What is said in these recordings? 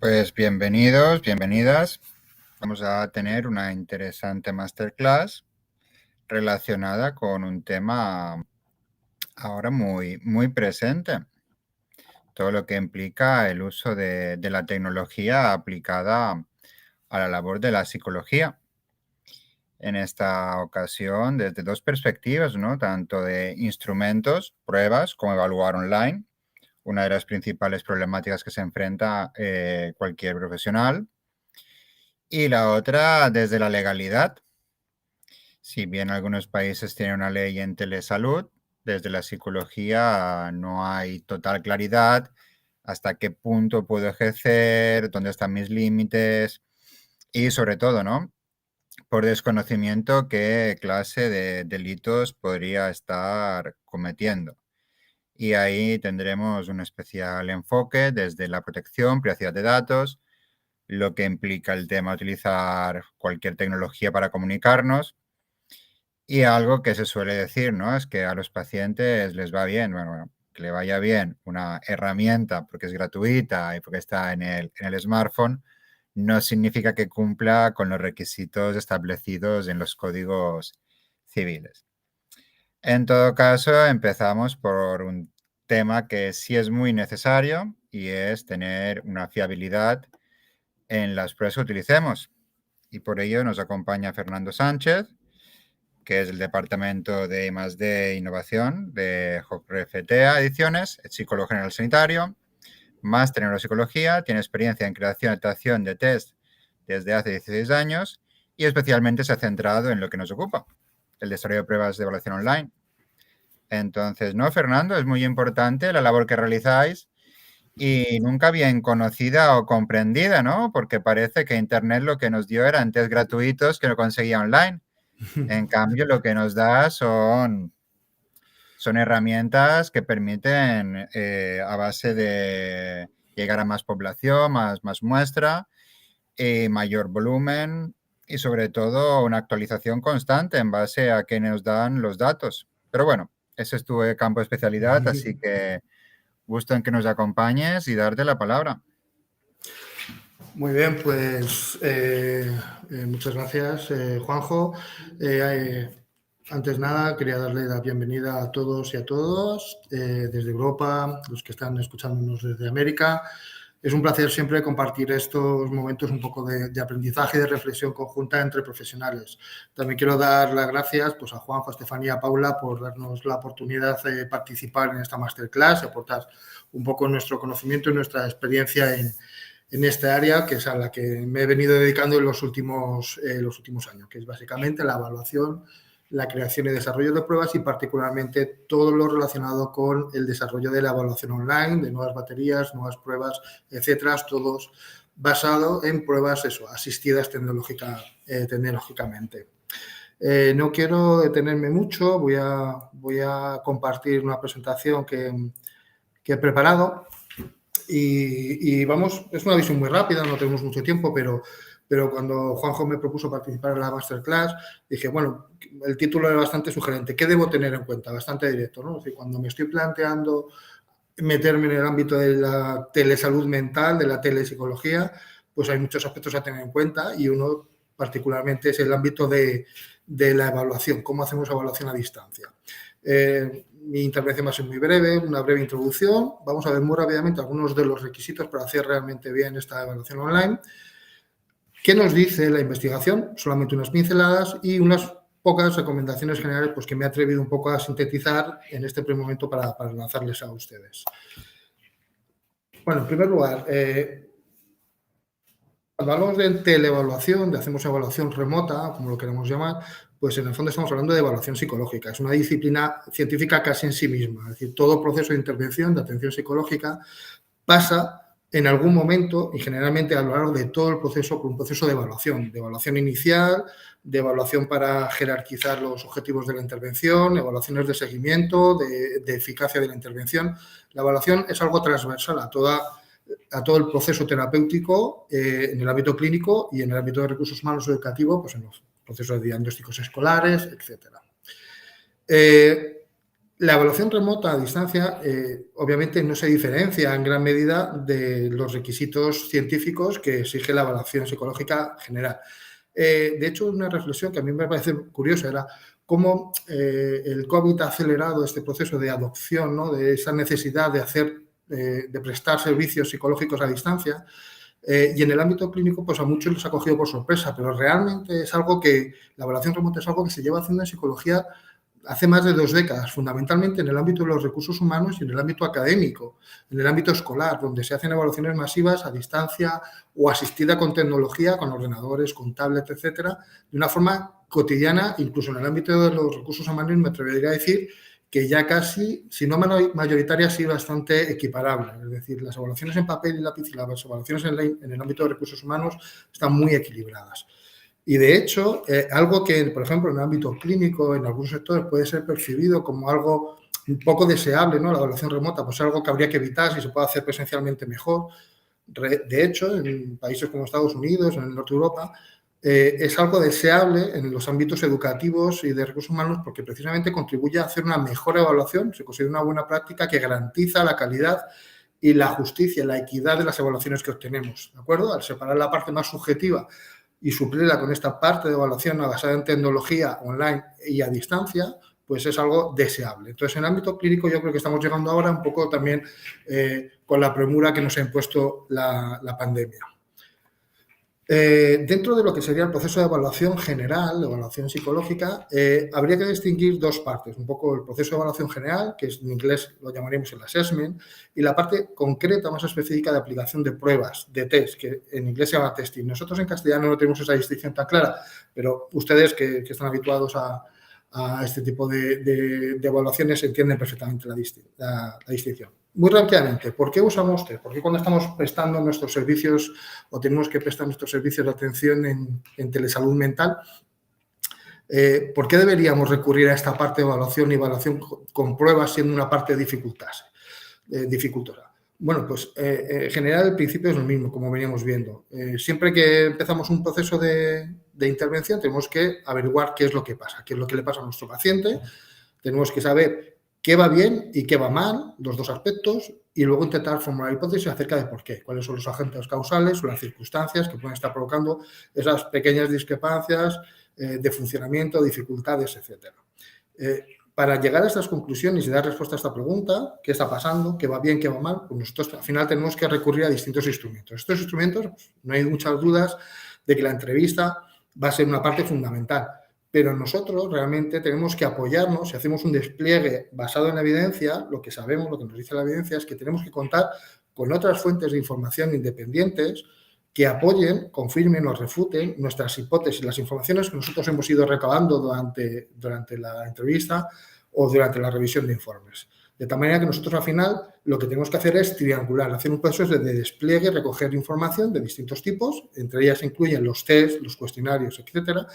Pues bienvenidos, bienvenidas. Vamos a tener una interesante masterclass relacionada con un tema ahora muy presente. Todo lo que implica el uso de la tecnología aplicada a la labor de la psicología. En esta ocasión, desde dos perspectivas, ¿no? Tanto de instrumentos, pruebas, como evaluar online, una de las principales problemáticas que se enfrenta cualquier profesional. Y la otra desde la legalidad. Si bien algunos países tienen una ley en telesalud, desde la psicología no hay total claridad hasta qué punto puedo ejercer, dónde están mis límites y sobre todo, ¿no? Por desconocimiento, qué clase de delitos podría estar cometiendo. Y ahí tendremos un especial enfoque desde la protección, privacidad de datos, lo que implica el tema de utilizar cualquier tecnología para comunicarnos. Y algo que se suele decir, ¿no? Es que a los pacientes les va bien, bueno, que le vaya bien una herramienta porque es gratuita y porque está en el smartphone, no significa que cumpla con los requisitos establecidos en los códigos civiles. En todo caso, empezamos por un tema que sí es muy necesario y es tener una fiabilidad en las pruebas que utilicemos. Y por ello nos acompaña Fernando Sánchez, que es el Departamento de I+D Innovación de JOFRE-FETEA Ediciones, es psicólogo general sanitario, máster en neuropsicología, tiene experiencia en creación y adaptación de test desde hace 16 años y especialmente se ha centrado en lo que nos ocupa, el desarrollo de pruebas de evaluación online. Entonces, no, Fernando, es muy importante la labor que realizáis y nunca bien conocida o comprendida, ¿no? Porque parece que Internet lo que nos dio eran test gratuitos que no conseguía online. En cambio, lo que nos da son herramientas que permiten, a base de llegar a más población, más muestra, mayor volumen y sobre todo una actualización constante en base a que nos dan los datos. Pero bueno, ese es tu campo de especialidad, así que gusto en que nos acompañes y darte la palabra. Muy bien, pues muchas gracias, Juanjo. Antes nada, quería darle la bienvenida a todos y a todas desde Europa, los que están escuchándonos desde América. Es un placer siempre compartir estos momentos un poco de aprendizaje y de reflexión conjunta entre profesionales. También quiero dar las gracias pues, a Juanjo, a Estefanía, a Paula por darnos la oportunidad de participar en esta masterclass y aportar un poco nuestro conocimiento y nuestra experiencia en esta área, que es a la que me he venido dedicando en los últimos años, que es básicamente la evaluación, la creación y desarrollo de pruebas y particularmente todo lo relacionado con el desarrollo de la evaluación online, de nuevas baterías, nuevas pruebas, etcétera, todos basado en pruebas asistidas tecnológicamente. No quiero detenerme mucho, voy a compartir una presentación que he preparado. Y vamos, es una visión muy rápida, no tenemos mucho tiempo, pero cuando Juanjo me propuso participar en la masterclass, dije, bueno, el título era bastante sugerente. ¿Qué debo tener en cuenta? Bastante directo, ¿no? Es decir, cuando me estoy planteando meterme en el ámbito de la telesalud mental, de la telepsicología, pues hay muchos aspectos a tener en cuenta y uno particularmente es el ámbito de la evaluación, cómo hacemos evaluación a distancia. Mi intervención va a ser muy breve, una breve introducción. Vamos a ver muy rápidamente algunos de los requisitos para hacer realmente bien esta evaluación online. ¿Qué nos dice la investigación? Solamente unas pinceladas y unas pocas recomendaciones generales pues, que me he atrevido un poco a sintetizar en este primer momento para lanzarles a ustedes. Bueno, en primer lugar, cuando hablamos de teleevaluación, de hacemos evaluación remota, como lo queremos llamar, pues en el fondo estamos hablando de evaluación psicológica. Es una disciplina científica casi en sí misma. Es decir, todo proceso de intervención, de atención psicológica, pasa en algún momento y generalmente a lo largo de todo el proceso por un proceso de evaluación inicial, de evaluación para jerarquizar los objetivos de la intervención, evaluaciones de seguimiento, de eficacia de la intervención. La evaluación es algo transversal a todo el proceso terapéutico en el ámbito clínico y en el ámbito de recursos humanos o educativo, pues en los procesos de diagnósticos escolares, etcétera. La evaluación remota a distancia, obviamente, no se diferencia en gran medida de los requisitos científicos que exige la evaluación psicológica general. De hecho, una reflexión que a mí me parece curiosa era cómo el COVID ha acelerado este proceso de adopción, ¿no?, de esa necesidad de prestar servicios psicológicos a distancia. Y en el ámbito clínico, pues a muchos les ha cogido por sorpresa, pero realmente es algo que la evaluación remota es algo que se lleva haciendo en psicología hace más de 2 décadas, fundamentalmente en el ámbito de los recursos humanos y en el ámbito académico, en el ámbito escolar, donde se hacen evaluaciones masivas a distancia o asistida con tecnología, con ordenadores, con tablets, etcétera, de una forma cotidiana, incluso en el ámbito de los recursos humanos, me atrevería a decir que ya casi, si no mayoritaria, sí bastante equiparable. Es decir, las evaluaciones en papel y lápiz y las evaluaciones en el ámbito de recursos humanos están muy equilibradas. Y, de hecho, algo que, por ejemplo, en el ámbito clínico, en algunos sectores, puede ser percibido como algo un poco deseable, ¿no?, la evaluación remota, pues algo que habría que evitar si se puede hacer presencialmente mejor. De hecho, en países como Estados Unidos, en el norte de Europa, es algo deseable en los ámbitos educativos y de recursos humanos porque precisamente contribuye a hacer una mejor evaluación, se considera una buena práctica que garantiza la calidad y la justicia, la equidad de las evaluaciones que obtenemos, ¿de acuerdo? Al separar la parte más subjetiva y suplirla con esta parte de evaluación basada en tecnología online y a distancia, pues es algo deseable. Entonces, en el ámbito clínico yo creo que estamos llegando ahora un poco también con la premura que nos ha impuesto la pandemia. Dentro de lo que sería el proceso de evaluación general, de evaluación psicológica, habría que distinguir 2 partes. Un poco el proceso de evaluación general, que en inglés lo llamaremos el assessment, y la parte concreta, más específica, de aplicación de pruebas, de test, que en inglés se llama testing. Nosotros en castellano no tenemos esa distinción tan clara, pero ustedes que están habituados a este tipo de evaluaciones entienden perfectamente la distinción. Muy rápidamente, ¿por qué usamos test? ¿Por qué cuando estamos prestando nuestros servicios o tenemos que prestar nuestros servicios de atención en telesalud mental, por qué deberíamos recurrir a esta parte de evaluación y evaluación con pruebas siendo una parte dificultosa? Bueno, pues en general el principio es lo mismo, como veníamos viendo. Siempre que empezamos un proceso de intervención tenemos que averiguar qué es lo que pasa, qué es lo que le pasa a nuestro paciente. Tenemos que saber qué va bien y qué va mal, los 2 aspectos, y luego intentar formular hipótesis acerca de por qué, cuáles son los agentes causales o las circunstancias que pueden estar provocando esas pequeñas discrepancias de funcionamiento, dificultades, etcétera. Para llegar a estas conclusiones y dar respuesta a esta pregunta, ¿qué está pasando? ¿Qué va bien? ¿Qué va mal? Pues nosotros al final tenemos que recurrir a distintos instrumentos. Estos instrumentos, pues, no hay muchas dudas de que la entrevista va a ser una parte fundamental, pero nosotros realmente tenemos que apoyarnos. Si hacemos un despliegue basado en la evidencia, lo que sabemos, lo que nos dice la evidencia es que tenemos que contar con otras fuentes de información independientes que apoyen, confirmen o refuten nuestras hipótesis, las informaciones que nosotros hemos ido recabando durante la entrevista o durante la revisión de informes. De tal manera que nosotros al final lo que tenemos que hacer es triangular, hacer un proceso de despliegue, recoger información de distintos tipos, entre ellas incluyen los test, los cuestionarios, etcétera,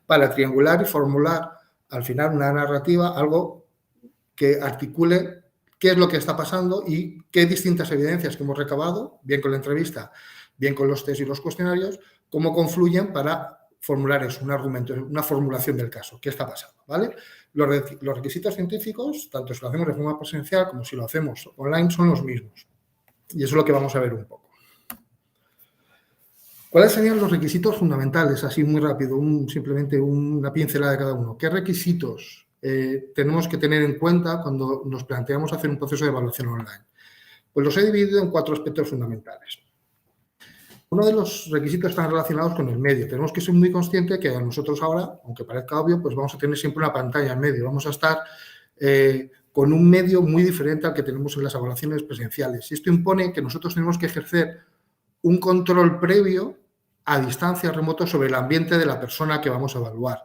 para triangular y formular al final una narrativa, algo que articule qué es lo que está pasando y qué distintas evidencias que hemos recabado, bien con la entrevista, bien con los test y los cuestionarios, cómo confluyen para formular eso, un argumento, una formulación del caso. ¿Qué está pasando? ¿Vale? Los requisitos científicos, tanto si lo hacemos de forma presencial como si lo hacemos online, son los mismos. Y eso es lo que vamos a ver un poco. ¿Cuáles serían los requisitos fundamentales? Así muy rápido, simplemente una pincelada de cada uno. ¿Qué requisitos tenemos que tener en cuenta cuando nos planteamos hacer un proceso de evaluación online? Pues los he dividido en 4 aspectos fundamentales. Uno de los requisitos están relacionados con el medio. Tenemos que ser muy conscientes que a nosotros ahora, aunque parezca obvio, pues vamos a tener siempre una pantalla en medio. Vamos a estar con un medio muy diferente al que tenemos en las evaluaciones presenciales. Y esto impone que nosotros tenemos que ejercer un control previo a distancia remoto sobre el ambiente de la persona que vamos a evaluar.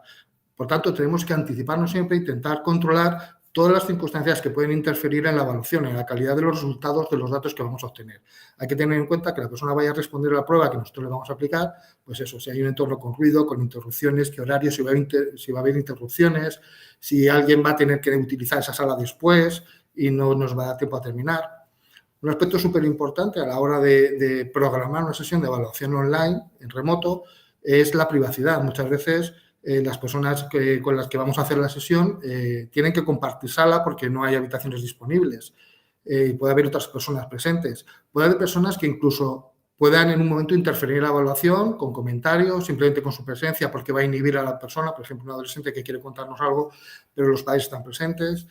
Por tanto, tenemos que anticiparnos siempre e intentar controlar todas las circunstancias que pueden interferir en la evaluación, en la calidad de los resultados de los datos que vamos a obtener. Hay que tener en cuenta que la persona vaya a responder a la prueba que nosotros le vamos a aplicar, pues eso, si hay un entorno con ruido, con interrupciones, qué horarios, si va a haber interrupciones, si alguien va a tener que utilizar esa sala después y no nos va a dar tiempo a terminar. Un aspecto súper importante a la hora de programar una sesión de evaluación online, en remoto, es la privacidad. Muchas veces las personas con las que vamos a hacer la sesión tienen que compartir sala porque no hay habitaciones disponibles. Puede haber otras personas presentes. Puede haber personas que incluso puedan en un momento interferir en la evaluación con comentarios, simplemente con su presencia, porque va a inhibir a la persona, por ejemplo, un adolescente que quiere contarnos algo, pero los padres están presentes.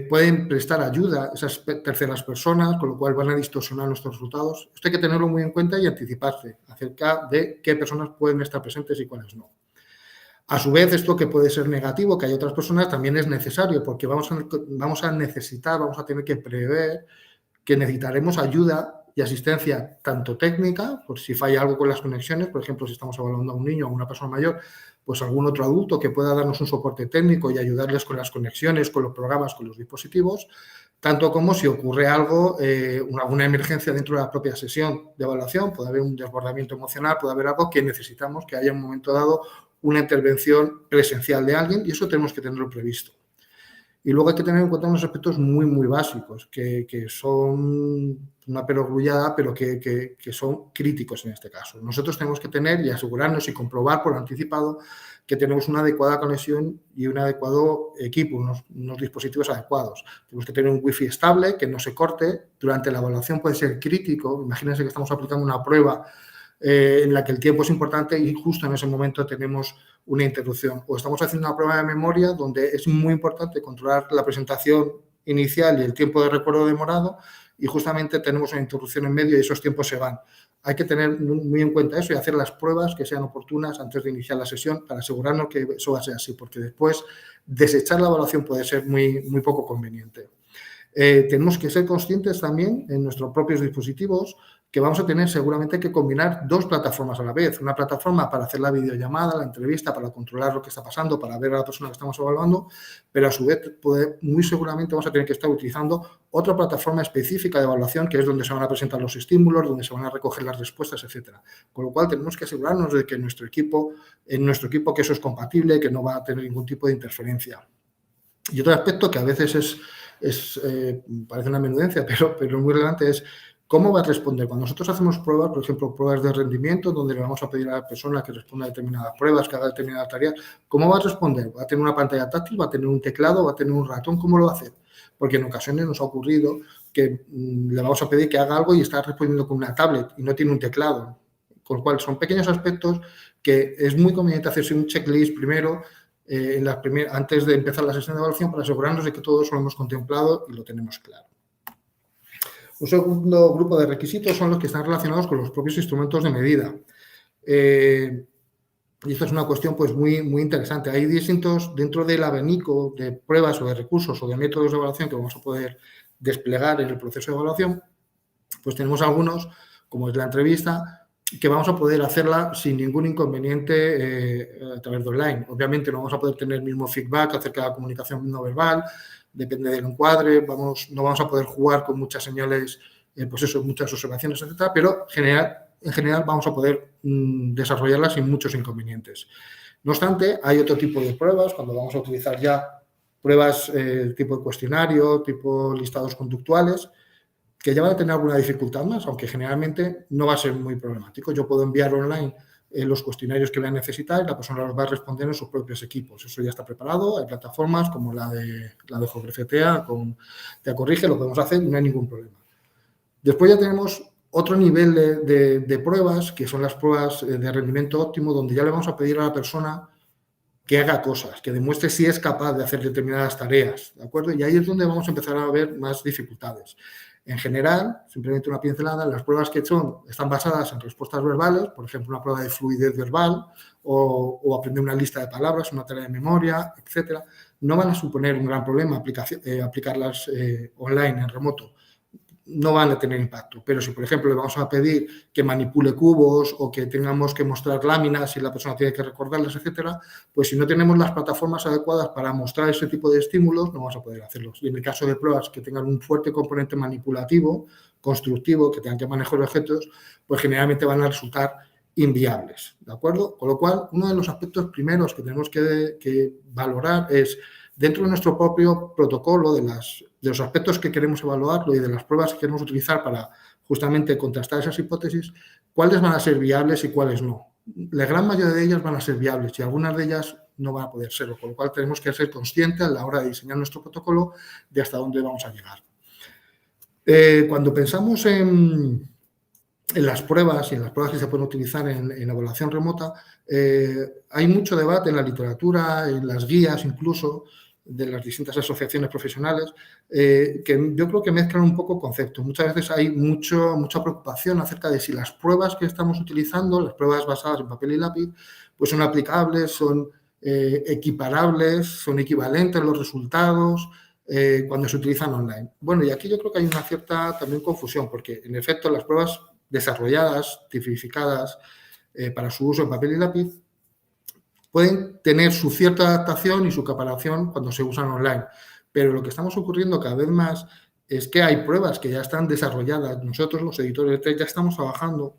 Pueden prestar ayuda a esas terceras personas, con lo cual van a distorsionar nuestros resultados. Esto hay que tenerlo muy en cuenta y anticiparse acerca de qué personas pueden estar presentes y cuáles no. A su vez, esto que puede ser negativo, que hay otras personas, también es necesario, porque vamos a tener que prever que necesitaremos ayuda y asistencia tanto técnica, por si falla algo con las conexiones, por ejemplo, si estamos evaluando a un niño o a una persona mayor, pues algún otro adulto que pueda darnos un soporte técnico y ayudarles con las conexiones, con los programas, con los dispositivos, tanto como si ocurre algo, alguna emergencia dentro de la propia sesión de evaluación, puede haber un desbordamiento emocional, puede haber algo que necesitamos que haya en un momento dado una intervención presencial de alguien y eso tenemos que tenerlo previsto. Y luego hay que tener en cuenta unos aspectos muy, muy básicos, que son una perogrullada, pero que son críticos en este caso. Nosotros tenemos que tener y asegurarnos y comprobar por anticipado que tenemos una adecuada conexión y un adecuado equipo, unos dispositivos adecuados. Tenemos que tener un wifi estable, que no se corte. Durante la evaluación puede ser crítico. Imagínense que estamos aplicando una prueba en la que el tiempo es importante y justo en ese momento tenemos una interrupción. O estamos haciendo una prueba de memoria donde es muy importante controlar la presentación inicial y el tiempo de recuerdo demorado y justamente tenemos una interrupción en medio y esos tiempos se van. Hay que tener muy en cuenta eso y hacer las pruebas que sean oportunas antes de iniciar la sesión para asegurarnos que eso va a ser así, porque después desechar la evaluación puede ser muy, muy poco conveniente. Tenemos que ser conscientes también en nuestros propios dispositivos que vamos a tener seguramente que combinar dos plataformas a la vez. Una plataforma para hacer la videollamada, la entrevista, para controlar lo que está pasando, para ver a la persona que estamos evaluando, pero a su vez muy seguramente vamos a tener que estar utilizando otra plataforma específica de evaluación, que es donde se van a presentar los estímulos, donde se van a recoger las respuestas, etcétera. Con lo cual tenemos que asegurarnos de que en nuestro equipo que eso es compatible, que no va a tener ningún tipo de interferencia. Y otro aspecto que a veces parece una menudencia, pero muy relevante es cómo va a responder. Cuando nosotros hacemos pruebas, por ejemplo, pruebas de rendimiento, donde le vamos a pedir a la persona que responda a determinadas pruebas, que haga determinadas tareas, ¿cómo va a responder? ¿Va a tener una pantalla táctil? ¿Va a tener un teclado? ¿Va a tener un ratón? ¿Cómo lo va a hacer? Porque en ocasiones nos ha ocurrido que le vamos a pedir que haga algo y está respondiendo con una tablet y no tiene un teclado. Con lo cual, son pequeños aspectos que es muy conveniente hacerse un checklist primero, antes de empezar la sesión de evaluación para asegurarnos de que todo eso lo hemos contemplado y lo tenemos claro. Un segundo grupo de requisitos son los que están relacionados con los propios instrumentos de medida. Y esto es una cuestión pues, muy, muy interesante. Hay distintos, dentro del abanico de pruebas o de recursos o de métodos de evaluación que vamos a poder desplegar en el proceso de evaluación, pues tenemos algunos, como es la entrevista, que vamos a poder hacerla sin ningún inconveniente a través de online. Obviamente no vamos a poder tener el mismo feedback acerca de la comunicación no verbal, depende del encuadre, no vamos a poder jugar con muchas señales, pues eso, muchas observaciones, etcétera, pero en general vamos a poder desarrollarlas sin muchos inconvenientes. No obstante, hay otro tipo de pruebas, cuando vamos a utilizar ya pruebas tipo de cuestionario, tipo listados conductuales, que ya van a tener alguna dificultad más, aunque generalmente no va a ser muy problemático. Yo puedo enviar online los cuestionarios que voy a necesitar y la persona los va a responder en sus propios equipos. Eso ya está preparado. Hay plataformas como la de FOBRCTA, con Te Corrige, lo podemos hacer y no hay ningún problema. Después ya tenemos otro nivel de pruebas, que son las pruebas de rendimiento óptimo, donde ya le vamos a pedir a la persona que haga cosas, que demuestre si es capaz de hacer determinadas tareas, ¿de acuerdo? Y ahí es donde vamos a empezar a ver más dificultades. En general, simplemente una pincelada, las pruebas que están basadas en respuestas verbales, por ejemplo, una prueba de fluidez verbal o aprender una lista de palabras, una tarea de memoria, etcétera, no van a suponer un gran problema aplicarlas online, en remoto. No van a tener impacto. Pero si, por ejemplo, le vamos a pedir que manipule cubos o que tengamos que mostrar láminas y la persona tiene que recordarlas, etcétera, pues si no tenemos las plataformas adecuadas para mostrar ese tipo de estímulos, no vamos a poder hacerlos. Y en el caso de pruebas que tengan un fuerte componente manipulativo, constructivo, que tengan que manejar objetos, pues generalmente van a resultar inviables, ¿de acuerdo? Con lo cual, uno de los aspectos primeros que tenemos que valorar es, dentro de nuestro propio protocolo, de los aspectos que queremos evaluarlo y de las pruebas que queremos utilizar para justamente contrastar esas hipótesis, cuáles van a ser viables y cuáles no. la gran mayoría de ellas van a ser viables y algunas de ellas no van a poder serlo, con lo cual tenemos que ser conscientes a la hora de diseñar nuestro protocolo de hasta dónde vamos a llegar. Cuando pensamos en las pruebas y en las pruebas que se pueden utilizar en evaluación remota, hay mucho debate en la literatura, en las guías incluso, de las distintas asociaciones profesionales, que yo creo que mezclan un poco conceptos. Muchas veces hay mucha preocupación acerca de si las pruebas que estamos utilizando, las pruebas basadas en papel y lápiz, pues son aplicables, son equiparables, son equivalentes los resultados cuando se utilizan online. Bueno, y aquí yo creo que hay una cierta también confusión, porque en efecto las pruebas desarrolladas, tipificadas para su uso en papel y lápiz, pueden tener su cierta adaptación y su comparación cuando se usan online. Pero lo que estamos ocurriendo cada vez más es que hay pruebas que ya están desarrolladas. Nosotros, los editores de test, ya estamos trabajando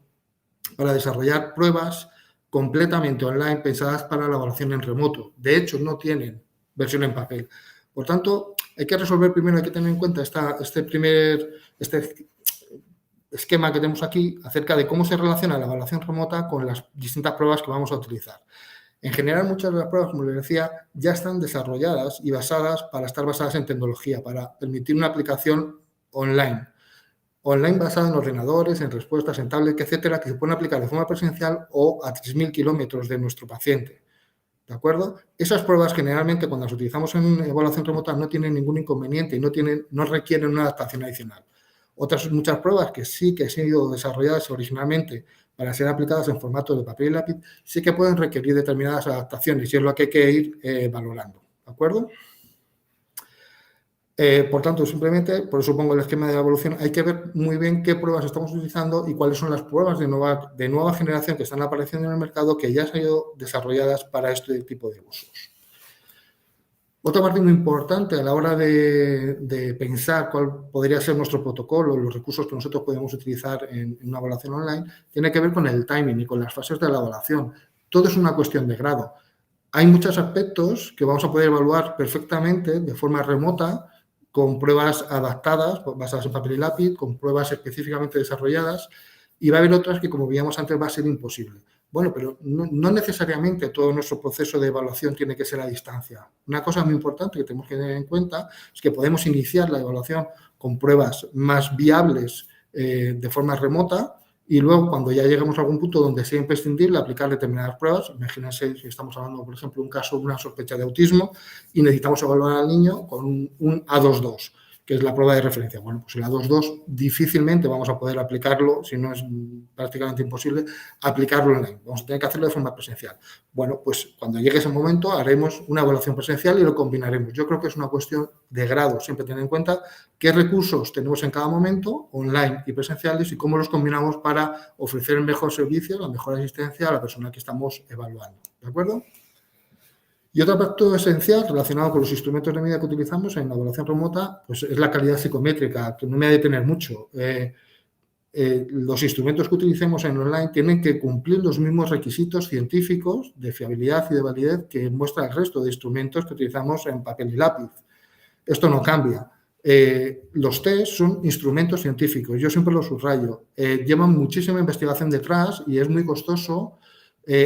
para desarrollar pruebas completamente online pensadas para la evaluación en remoto. De hecho, no tienen versión en papel. Por tanto, hay que resolver primero, hay que tener en cuenta este esquema que tenemos aquí acerca de cómo se relaciona la evaluación remota con las distintas pruebas que vamos a utilizar. En general, muchas de las pruebas, como les decía, ya están desarrolladas y basadas para estar basadas en tecnología, para permitir una aplicación online. Online basada en ordenadores, en respuestas, en tablet, etcétera, que se pueden aplicar de forma presencial o a 3.000 kilómetros de nuestro paciente. ¿De acuerdo? Esas pruebas generalmente cuando las utilizamos en evaluación remota no tienen ningún inconveniente y no requieren una adaptación adicional. Otras muchas pruebas que sí que han sido desarrolladas originalmente para ser aplicadas en formato de papel y lápiz, sí que pueden requerir determinadas adaptaciones y es lo que hay que ir valorando. ¿De acuerdo? Por tanto, simplemente, por eso pongo el esquema de evaluación, hay que ver muy bien qué pruebas estamos utilizando y cuáles son las pruebas de nueva generación que están apareciendo en el mercado que ya han sido desarrolladas para este tipo de usos. Otra parte muy importante a la hora de pensar cuál podría ser nuestro protocolo, los recursos que nosotros podemos utilizar en una evaluación online, tiene que ver con el timing y con las fases de la evaluación. Todo es una cuestión de grado. Hay muchos aspectos que vamos a poder evaluar perfectamente de forma remota, con pruebas adaptadas, basadas en papel y lápiz, con pruebas específicamente desarrolladas, y va a haber otras que, como veíamos antes, va a ser imposible. Bueno, pero no necesariamente todo nuestro proceso de evaluación tiene que ser a distancia. Una cosa muy importante que tenemos que tener en cuenta es que podemos iniciar la evaluación con pruebas más viables de forma remota y luego, cuando ya lleguemos a algún punto donde sea imprescindible aplicar determinadas pruebas, imagínense si estamos hablando, por ejemplo, un caso de una sospecha de autismo y necesitamos evaluar al niño con un A22, que es la prueba de referencia. Bueno, pues el A22 difícilmente vamos a poder aplicarlo, si no es prácticamente imposible, aplicarlo online. Vamos a tener que hacerlo de forma presencial. Bueno, pues cuando llegue ese momento haremos una evaluación presencial y lo combinaremos. Yo creo que es una cuestión de grado, siempre tener en cuenta qué recursos tenemos en cada momento, online y presenciales, y cómo los combinamos para ofrecer el mejor servicio, la mejor asistencia a la persona que estamos evaluando. ¿De acuerdo? Y otro aspecto esencial relacionado con los instrumentos de medida que utilizamos en la evaluación remota, pues es la calidad psicométrica, que no me ha de detener mucho. Los instrumentos que utilicemos en online tienen que cumplir los mismos requisitos científicos de fiabilidad y de validez que muestra el resto de instrumentos que utilizamos en papel y lápiz. Esto no cambia. Los test son instrumentos científicos, yo siempre lo subrayo. Llevan muchísima investigación detrás y es muy costoso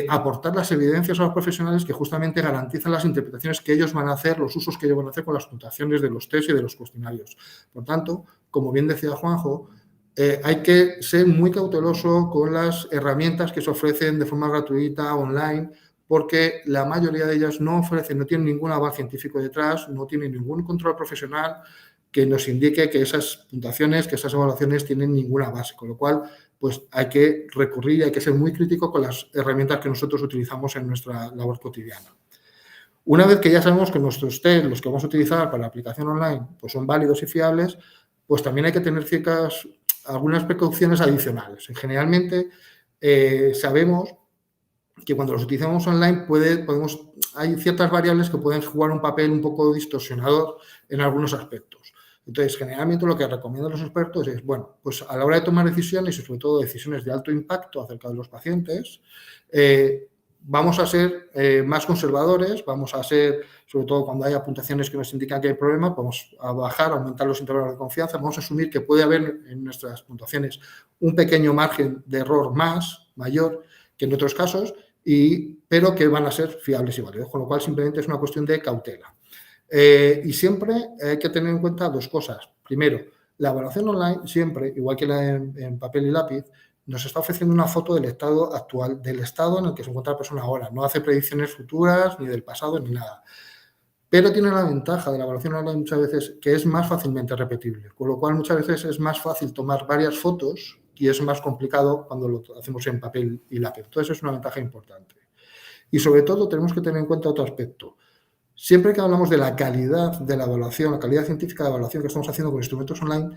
aportar las evidencias a los profesionales que justamente garantizan las interpretaciones que ellos van a hacer, los usos que ellos van a hacer con las puntuaciones de los test y de los cuestionarios. Por tanto, como bien decía Juanjo, hay que ser muy cauteloso con las herramientas que se ofrecen de forma gratuita, online, porque la mayoría de ellas no ofrecen, no tienen ningún aval científico detrás, no tienen ningún control profesional que nos indique que esas puntuaciones, que esas evaluaciones tienen ninguna base, con lo cual pues hay que recurrir y hay que ser muy crítico con las herramientas que nosotros utilizamos en nuestra labor cotidiana. Una vez que ya sabemos que nuestros test, los que vamos a utilizar para la aplicación online, pues son válidos y fiables, pues también hay que tener algunas precauciones adicionales. Generalmente sabemos que cuando los utilizamos online hay ciertas variables que pueden jugar un papel un poco distorsionador en algunos aspectos. Entonces, generalmente lo que recomiendan los expertos es, bueno, pues a la hora de tomar decisiones y sobre todo decisiones de alto impacto acerca de los pacientes, vamos a ser más conservadores, vamos a ser, sobre todo cuando hay puntuaciones que nos indican que hay problemas, vamos a bajar, aumentar los intervalos de confianza, vamos a asumir que puede haber en nuestras puntuaciones un pequeño margen de error mayor, que en otros casos, pero que van a ser fiables y válidos, con lo cual simplemente es una cuestión de cautela. Y siempre hay que tener en cuenta dos cosas. Primero, la evaluación online siempre, igual que la en papel y lápiz, nos está ofreciendo una foto del estado actual, del estado en el que se encuentra la persona ahora. No hace predicciones futuras, ni del pasado, ni nada. Pero tiene la ventaja de la evaluación online muchas veces que es más fácilmente repetible, con lo cual muchas veces es más fácil tomar varias fotos y es más complicado cuando lo hacemos en papel y lápiz. Entonces es una ventaja importante. Y sobre todo tenemos que tener en cuenta otro aspecto. Siempre que hablamos de la calidad de la evaluación, la calidad científica de evaluación que estamos haciendo con instrumentos online,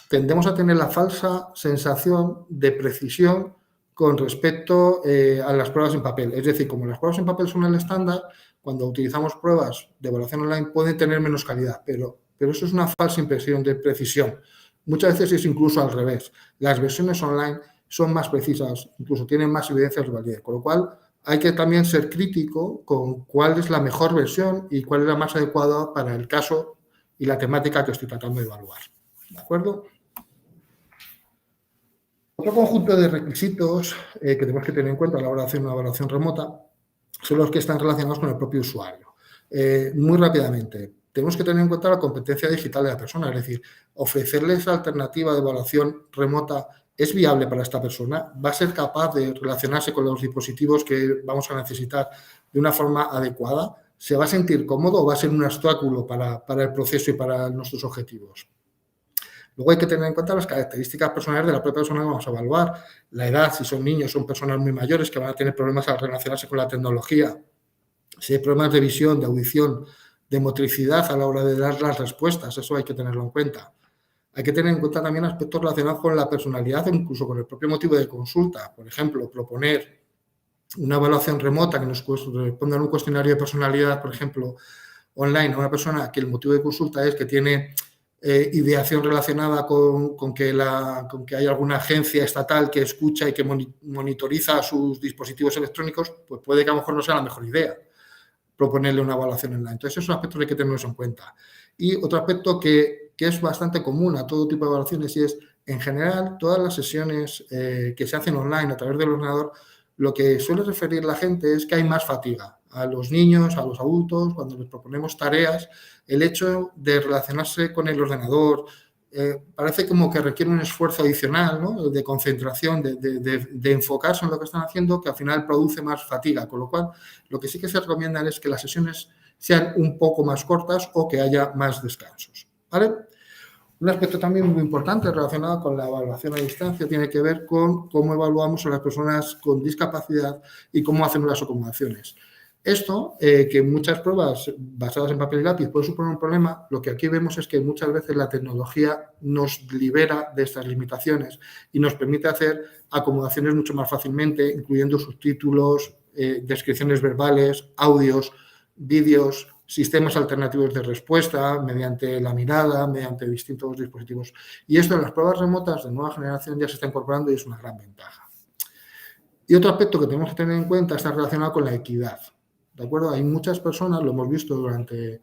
tendemos a tener la falsa sensación de precisión con respecto a las pruebas en papel. Es decir, como las pruebas en papel son el estándar, cuando utilizamos pruebas de evaluación online pueden tener menos calidad, pero eso es una falsa impresión de precisión. Muchas veces es incluso al revés. Las versiones online son más precisas, incluso tienen más evidencias de validez, con lo cual hay que también ser crítico con cuál es la mejor versión y cuál es la más adecuada para el caso y la temática que estoy tratando de evaluar. ¿De acuerdo? Otro conjunto de requisitos que tenemos que tener en cuenta a la hora de hacer una evaluación remota son los que están relacionados con el propio usuario. Muy rápidamente, tenemos que tener en cuenta la competencia digital de la persona, es decir, ofrecerle esa alternativa de evaluación remota. ¿Es viable para esta persona? ¿Va a ser capaz de relacionarse con los dispositivos que vamos a necesitar de una forma adecuada? ¿Se va a sentir cómodo o va a ser un obstáculo para el proceso y para nuestros objetivos? Luego hay que tener en cuenta las características personales de la propia persona que vamos a evaluar. La edad, si son niños, son personas muy mayores que van a tener problemas al relacionarse con la tecnología. Si hay problemas de visión, de audición, de motricidad a la hora de dar las respuestas, eso hay que tenerlo en cuenta. Hay que tener en cuenta también aspectos relacionados con la personalidad o incluso con el propio motivo de consulta. Por ejemplo, proponer una evaluación remota que nos responda a un cuestionario de personalidad, por ejemplo, online a una persona que el motivo de consulta es que tiene ideación relacionada con que hay alguna agencia estatal que escucha y que monitoriza sus dispositivos electrónicos, pues puede que a lo mejor no sea la mejor idea proponerle una evaluación online. Entonces, esos aspectos hay que tenerlos en cuenta. Y otro aspecto que es bastante común a todo tipo de evaluaciones y es, en general, todas las sesiones que se hacen online a través del ordenador, lo que suele referir la gente es que hay más fatiga. A los niños, a los adultos, cuando les proponemos tareas, el hecho de relacionarse con el ordenador parece como que requiere un esfuerzo adicional, ¿no? De concentración, de enfocarse en lo que están haciendo, que al final produce más fatiga. Con lo cual, lo que sí que se recomienda es que las sesiones sean un poco más cortas o que haya más descansos, ¿vale? Un aspecto también muy importante relacionado con la evaluación a distancia tiene que ver con cómo evaluamos a las personas con discapacidad y cómo hacemos las acomodaciones. Esto, que en muchas pruebas basadas en papel y lápiz puede suponer un problema, lo que aquí vemos es que muchas veces la tecnología nos libera de estas limitaciones y nos permite hacer acomodaciones mucho más fácilmente, incluyendo subtítulos, descripciones verbales, audios, vídeos, sistemas alternativos de respuesta mediante la mirada, mediante distintos dispositivos. Y esto en las pruebas remotas de nueva generación ya se está incorporando y es una gran ventaja. Y otro aspecto que tenemos que tener en cuenta está relacionado con la equidad. ¿De acuerdo? Hay muchas personas, lo hemos visto durante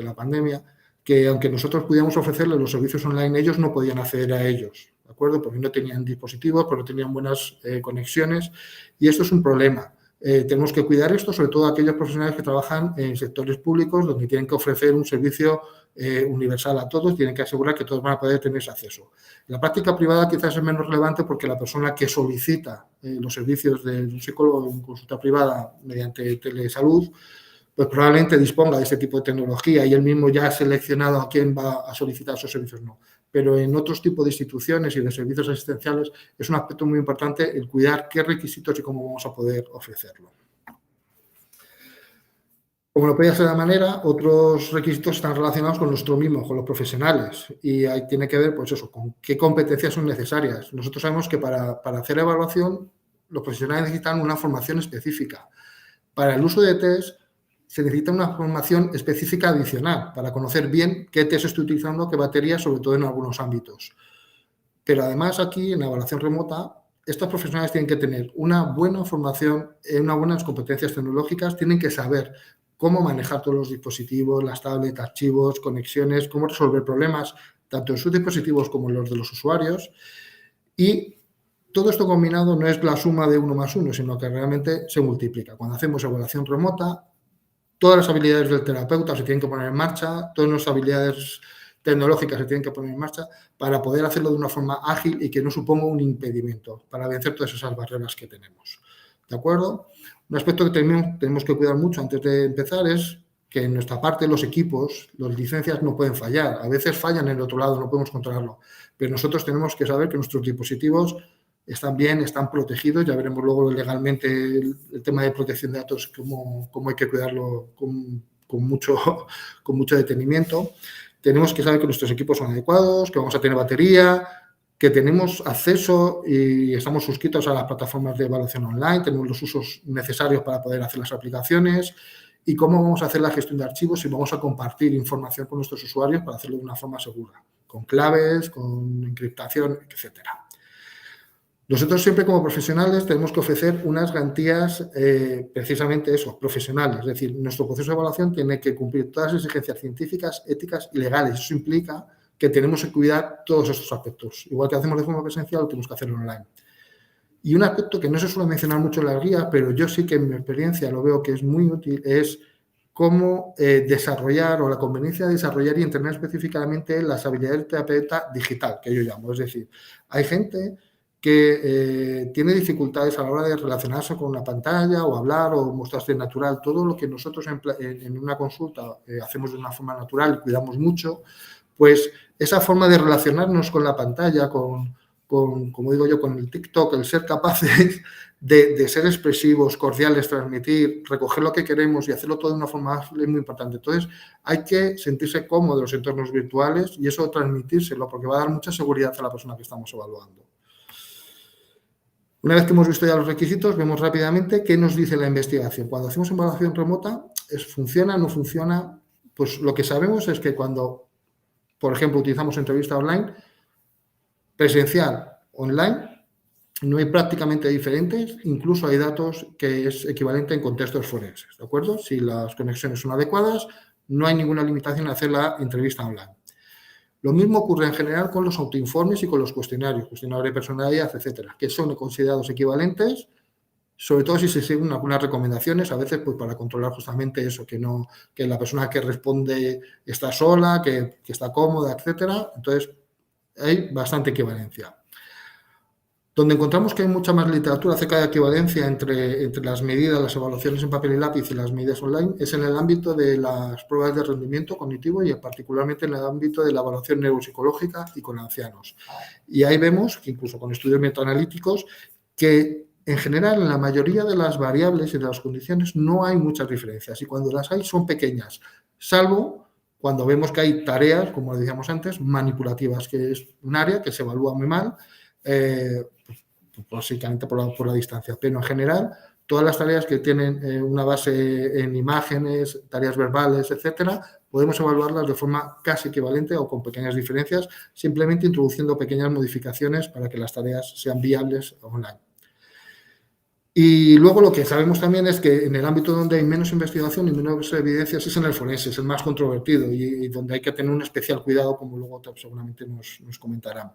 la pandemia, que aunque nosotros pudiéramos ofrecerles los servicios online, ellos no podían acceder a ellos, ¿de acuerdo? Porque no tenían dispositivos, porque no tenían buenas conexiones y esto es un problema. Tenemos que cuidar esto, sobre todo aquellos profesionales que trabajan en sectores públicos donde tienen que ofrecer un servicio universal a todos, tienen que asegurar que todos van a poder tener ese acceso. En la práctica privada quizás es menos relevante porque la persona que solicita los servicios de un psicólogo en consulta privada mediante telesalud, pues probablemente disponga de ese tipo de tecnología y él mismo ya ha seleccionado a quién va a solicitar esos servicios, no. Pero en otros tipos de instituciones y de servicios asistenciales es un aspecto muy importante el cuidar qué requisitos y cómo vamos a poder ofrecerlo. Como no podía ser de la manera, otros requisitos están relacionados con nuestro mismo, con los profesionales. Y ahí tiene que ver, pues eso, con qué competencias son necesarias. Nosotros sabemos que para hacer evaluación, los profesionales necesitan una formación específica. Para el uso de test, se necesita una formación específica adicional para conocer bien qué test estoy utilizando, qué batería, sobre todo en algunos ámbitos. Pero además aquí, en la evaluación remota, estos profesionales tienen que tener una buena formación, unas buenas competencias tecnológicas, tienen que saber cómo manejar todos los dispositivos, las tablets, archivos, conexiones, cómo resolver problemas, tanto en sus dispositivos como en los de los usuarios. Y todo esto combinado no es la suma de 1 más 1, sino que realmente se multiplica. Cuando hacemos evaluación remota, todas las habilidades del terapeuta se tienen que poner en marcha, todas nuestras habilidades tecnológicas se tienen que poner en marcha para poder hacerlo de una forma ágil y que no suponga un impedimento para vencer todas esas barreras que tenemos. ¿De acuerdo? Un aspecto que tenemos que cuidar mucho antes de empezar es que en nuestra parte los equipos, las licencias no pueden fallar. A veces fallan en el otro lado, no podemos controlarlo. Pero nosotros tenemos que saber que nuestros dispositivos están bien, están protegidos. Ya veremos luego legalmente el tema de protección de datos, cómo hay que cuidarlo con mucho detenimiento. Tenemos que saber que nuestros equipos son adecuados, que vamos a tener batería, que tenemos acceso y estamos suscritos a las plataformas de evaluación online, tenemos los usos necesarios para poder hacer las aplicaciones y cómo vamos a hacer la gestión de archivos y vamos a compartir información con nuestros usuarios para hacerlo de una forma segura, con claves, con encriptación, etcétera. Nosotros siempre como profesionales tenemos que ofrecer unas garantías precisamente eso, profesionales. Es decir, nuestro proceso de evaluación tiene que cumplir todas las exigencias científicas, éticas y legales. Eso implica que tenemos que cuidar todos estos aspectos. Igual que hacemos de forma presencial, tenemos que hacerlo online. Y un aspecto que no se suele mencionar mucho en las guías, pero yo sí que en mi experiencia lo veo que es muy útil, es cómo desarrollar o la conveniencia de desarrollar y entrenar específicamente las habilidades de terapeuta digital, que yo llamo. Es decir, hay gente que tiene dificultades a la hora de relacionarse con una pantalla o hablar o mostrarse natural. Todo lo que nosotros en una consulta hacemos de una forma natural y cuidamos mucho, pues esa forma de relacionarnos con la pantalla, como digo yo, con el TikTok, el ser capaces de ser expresivos, cordiales, transmitir, recoger lo que queremos y hacerlo todo de una forma ágil es muy importante. Entonces, hay que sentirse cómodo en los entornos virtuales y eso transmitírselo porque va a dar mucha seguridad a la persona que estamos evaluando. Una vez que hemos visto ya los requisitos, vemos rápidamente qué nos dice la investigación. Cuando hacemos evaluación remota, ¿funciona o no funciona? Pues lo que sabemos es que cuando, por ejemplo, utilizamos entrevista online, presencial, online, no hay prácticamente diferentes, incluso hay datos que es equivalente en contextos forenses, ¿de acuerdo? Si las conexiones son adecuadas, no hay ninguna limitación a hacer la entrevista online. Lo mismo ocurre en general con los autoinformes y con los cuestionarios, cuestionario de personalidad, etcétera, que son considerados equivalentes, sobre todo si se siguen algunas recomendaciones, a veces pues para controlar justamente eso, que la persona que responde está sola, que está cómoda, etcétera. Entonces, hay bastante equivalencia. Donde encontramos que hay mucha más literatura acerca de equivalencia entre las medidas, las evaluaciones en papel y lápiz y las medidas online, es en el ámbito de las pruebas de rendimiento cognitivo y particularmente en el ámbito de la evaluación neuropsicológica y con ancianos. Y ahí vemos que incluso con estudios metaanalíticos que en general en la mayoría de las variables y de las condiciones no hay muchas diferencias y cuando las hay son pequeñas, salvo cuando vemos que hay tareas, como decíamos antes, manipulativas, que es un área que se evalúa muy mal, básicamente por la distancia, pero en general todas las tareas que tienen una base en imágenes, tareas verbales, etcétera, podemos evaluarlas de forma casi equivalente o con pequeñas diferencias, simplemente introduciendo pequeñas modificaciones para que las tareas sean viables online. Y luego lo que sabemos también es que en el ámbito donde hay menos investigación y menos evidencias es en el forense, es el más controvertido y donde hay que tener un especial cuidado, como luego seguramente nos comentarán.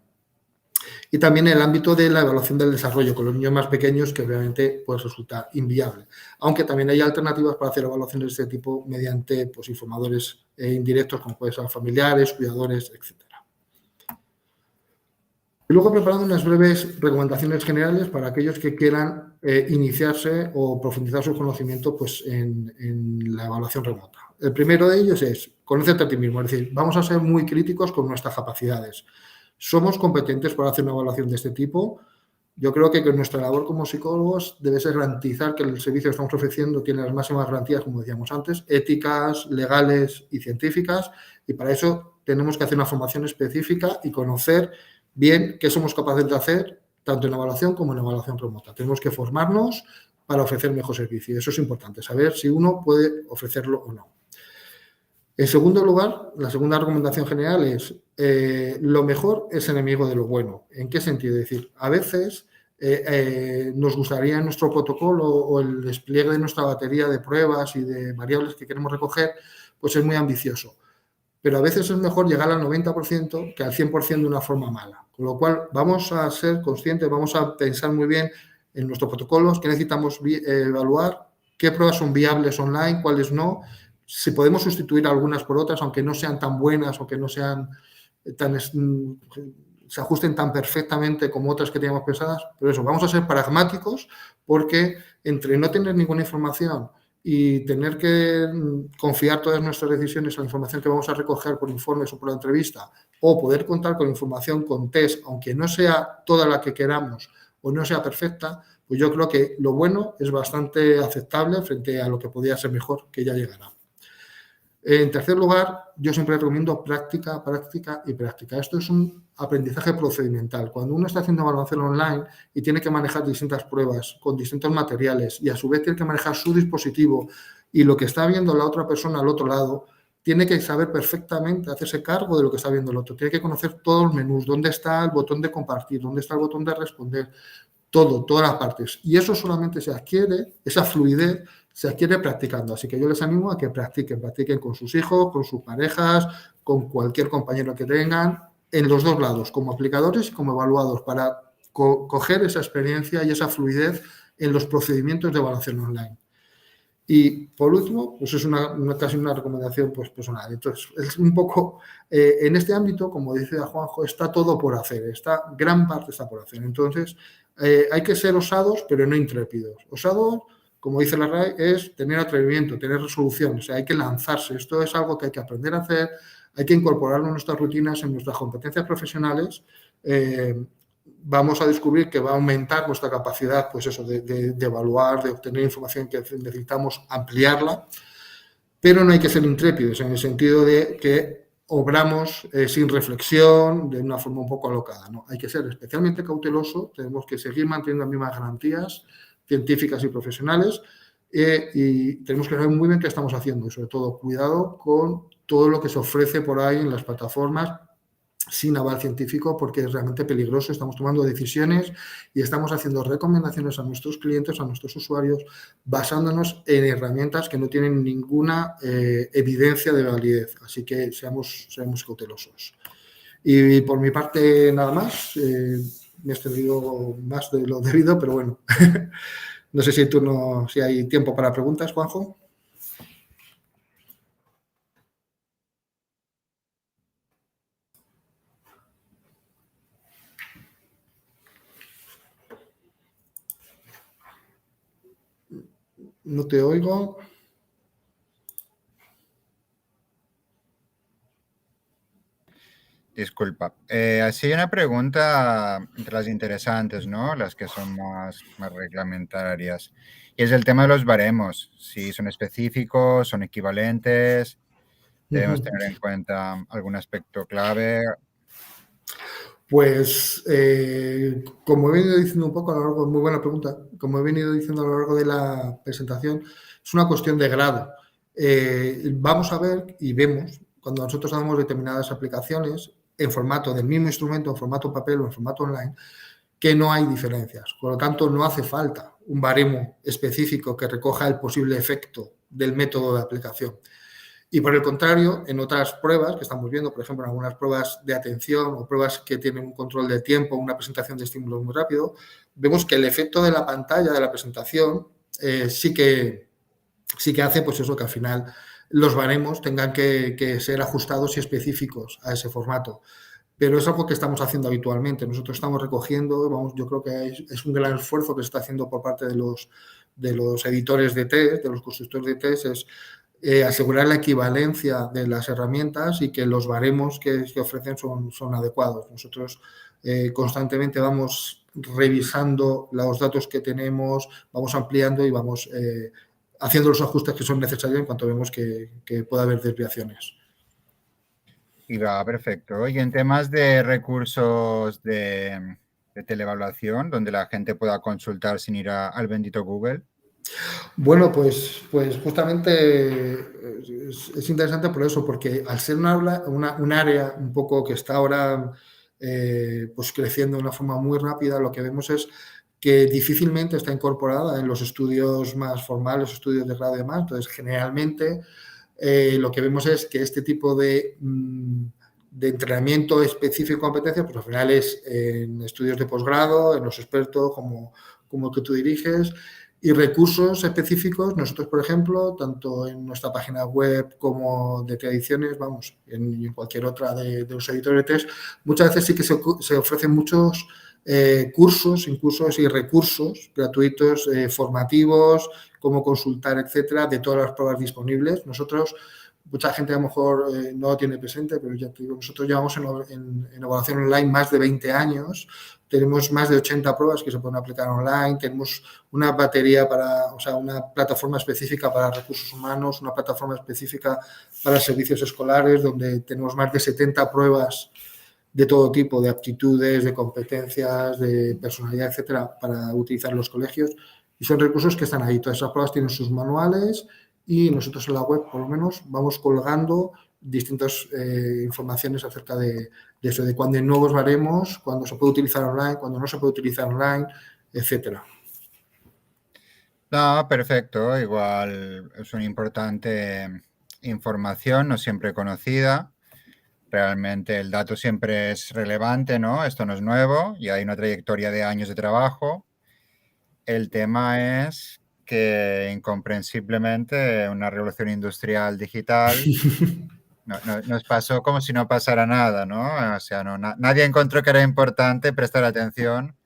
Y también en el ámbito de la evaluación del desarrollo con los niños más pequeños, que obviamente pues, resulta inviable. Aunque también hay alternativas para hacer evaluaciones de este tipo mediante pues, informadores indirectos, como pueden ser familiares, cuidadores, etc. Y luego he preparado unas breves recomendaciones generales para aquellos que quieran iniciarse o profundizar su conocimiento pues, en la evaluación remota. El primero de ellos es conócete a ti mismo, es decir, vamos a ser muy críticos con nuestras capacidades. ¿Somos competentes para hacer una evaluación de este tipo? Yo creo que nuestra labor como psicólogos debe ser garantizar que el servicio que estamos ofreciendo tiene las máximas garantías, como decíamos antes, éticas, legales y científicas, y para eso tenemos que hacer una formación específica y conocer bien qué somos capaces de hacer, tanto en evaluación como en evaluación remota. Tenemos que formarnos para ofrecer mejor servicio. Eso es importante, saber si uno puede ofrecerlo o no. En segundo lugar, la segunda recomendación general es lo mejor es enemigo de lo bueno. ¿En qué sentido? Es decir, a veces nos gustaría en nuestro protocolo o el despliegue de nuestra batería de pruebas y de variables que queremos recoger, pues es muy ambicioso. pero a veces es mejor llegar al 90% que al 100% de una forma mala. Con lo cual, vamos a ser conscientes, vamos a pensar muy bien en nuestros protocolos, qué necesitamos evaluar, qué pruebas son viables online, cuáles no, si podemos sustituir algunas por otras, aunque no sean tan buenas o que no sean se ajusten tan perfectamente como otras que teníamos pensadas, pero eso, vamos a ser pragmáticos porque entre no tener ninguna información y tener que confiar todas nuestras decisiones a la información que vamos a recoger por informes o por la entrevista, o poder contar con información con test, aunque no sea toda la que queramos o no sea perfecta, pues yo creo que lo bueno es bastante aceptable frente a lo que podría ser mejor, que ya llegará. En tercer lugar, yo siempre recomiendo práctica, práctica y práctica. Esto es un aprendizaje procedimental. Cuando uno está haciendo evaluación online y tiene que manejar distintas pruebas con distintos materiales y a su vez tiene que manejar su dispositivo y lo que está viendo la otra persona al otro lado, tiene que saber perfectamente, hacerse cargo de lo que está viendo el otro. Tiene que conocer todos los menús, dónde está el botón de compartir, dónde está el botón de responder, todo, todas las partes. Y eso solamente se adquiere, esa fluidez se adquiere practicando. Así que yo les animo a que practiquen con sus hijos, con sus parejas, con cualquier compañero que tengan, en los dos lados, como aplicadores y como evaluados, para coger esa experiencia y esa fluidez en los procedimientos de evaluación online. Y por último, pues es casi una recomendación pues, personal. Entonces, es un poco, en este ámbito, como dice Juanjo, está todo por hacer, gran parte está por hacer. Entonces, hay que ser osados, pero no intrépidos. Osados, como dice la RAE, es tener atrevimiento, tener resolución, o sea, hay que lanzarse. Esto es algo que hay que aprender a hacer, hay que incorporarlo en nuestras rutinas, en nuestras competencias profesionales. Vamos a descubrir que va a aumentar nuestra capacidad, pues eso, de evaluar, de obtener información que necesitamos, ampliarla, pero no hay que ser intrépidos en el sentido de que obramos sin reflexión, de una forma un poco alocada, ¿no? Hay que ser especialmente cauteloso, tenemos que seguir manteniendo las mismas garantías científicas y profesionales y tenemos que saber muy bien qué estamos haciendo y sobre todo cuidado con todo lo que se ofrece por ahí en las plataformas sin aval científico porque es realmente peligroso, estamos tomando decisiones y estamos haciendo recomendaciones a nuestros clientes, a nuestros usuarios, basándonos en herramientas que no tienen ninguna evidencia de validez, así que seamos cautelosos. Y por mi parte nada más, me he extendido más de lo debido, pero bueno, no sé si hay tiempo para preguntas, Juanjo. No te oigo. Disculpa. Así una pregunta entre las interesantes, ¿no? Las que son más reglamentarias. Y es el tema de los baremos. Si son específicos, son equivalentes, debemos tener en cuenta algún aspecto clave. Pues, como he venido diciendo un poco a lo largo, muy buena pregunta, como he venido diciendo a lo largo de la presentación, es una cuestión de grado. Vamos a ver y vemos, cuando nosotros damos determinadas aplicaciones en formato del mismo instrumento, en formato papel o en formato online, que no hay diferencias. Por lo tanto, no hace falta un baremo específico que recoja el posible efecto del método de aplicación. Y por el contrario, en otras pruebas que estamos viendo, por ejemplo, en algunas pruebas de atención o pruebas que tienen un control de tiempo, una presentación de estímulos muy rápido, vemos que el efecto de la pantalla de la presentación sí que hace pues eso, que al final los baremos tengan que ser ajustados y específicos a ese formato. Pero es algo que estamos haciendo habitualmente. Nosotros estamos recogiendo, yo creo que es un gran esfuerzo que se está haciendo por parte de los editores de test, de los constructores de test, es asegurar la equivalencia de las herramientas y que los baremos que ofrecen son adecuados. Nosotros constantemente vamos revisando los datos que tenemos, vamos ampliando y vamos haciendo los ajustes que son necesarios en cuanto vemos que puede haber desviaciones. Y va, perfecto. Y en temas de recursos de teleevaluación, donde la gente pueda consultar sin ir al bendito Google. Bueno, pues justamente es interesante por eso, porque al ser un área un poco que está ahora pues creciendo de una forma muy rápida, lo que vemos es que difícilmente está incorporada en los estudios más formales, estudios de grado y demás. Entonces, generalmente lo que vemos es que este tipo de entrenamiento específico de competencias, pues al final es en estudios de posgrado, en los expertos como el que tú diriges, y recursos específicos. Nosotros, por ejemplo, tanto en nuestra página web como de Tradiciones, vamos, en cualquier otra de los editores de test, muchas veces sí que se ofrecen muchos cursos y recursos gratuitos, formativos, cómo consultar, etcétera, de todas las pruebas disponibles. Nosotros, mucha gente a lo mejor no lo tiene presente, pero ya te digo, nosotros llevamos en evaluación online más de 20 años, tenemos más de 80 pruebas que se pueden aplicar online, tenemos una batería una plataforma específica para recursos humanos, una plataforma específica para servicios escolares, donde tenemos más de 70 pruebas de todo tipo, de aptitudes, de competencias, de personalidad, etcétera, para utilizar en los colegios. Y son recursos que están ahí. Todas esas pruebas tienen sus manuales y nosotros en la web, por lo menos, vamos colgando distintas informaciones acerca de eso, de cuándo hay nuevos baremos, cuándo se puede utilizar online, cuándo no se puede utilizar online, etcétera. No, perfecto. Igual es una importante información, no siempre conocida. Realmente el dato siempre es relevante, ¿no? Esto no es nuevo y hay una trayectoria de años de trabajo. El tema es que incomprensiblemente una revolución industrial digital nos pasó como si no pasara nada, ¿no? O sea, nadie encontró que era importante prestar atención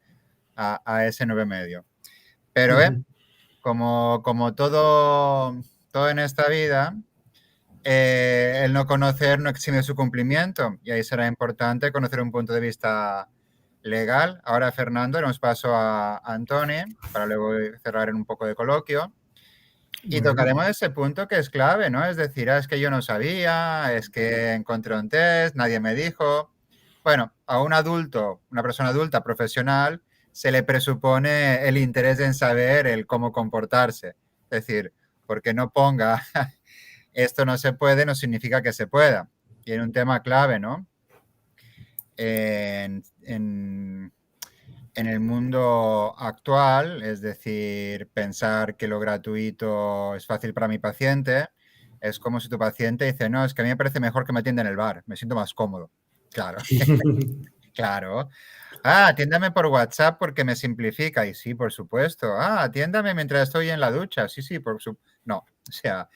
a ese nuevo medio. Pero, como todo en esta vida, el no conocer no exime su cumplimiento y ahí será importante conocer un punto de vista legal. Ahora, Fernando, nos paso a Antoni para luego cerrar en un poco de coloquio y tocaremos ese punto que es clave, ¿no? Es decir, es que yo no sabía, es que encontré un test, nadie me dijo. Bueno, a un adulto, una persona adulta profesional, se le presupone el interés en saber el cómo comportarse. Es decir, porque no ponga esto no se puede, no significa que se pueda. Y en un tema clave, ¿no? En el mundo actual, es decir, pensar que lo gratuito es fácil para mi paciente, es como si tu paciente dice, no, es que a mí me parece mejor que me atienda en el bar, me siento más cómodo. Claro, claro. Atiéndame por WhatsApp porque me simplifica. Y sí, por supuesto. Atiéndame mientras estoy en la ducha. Sí, no, o sea,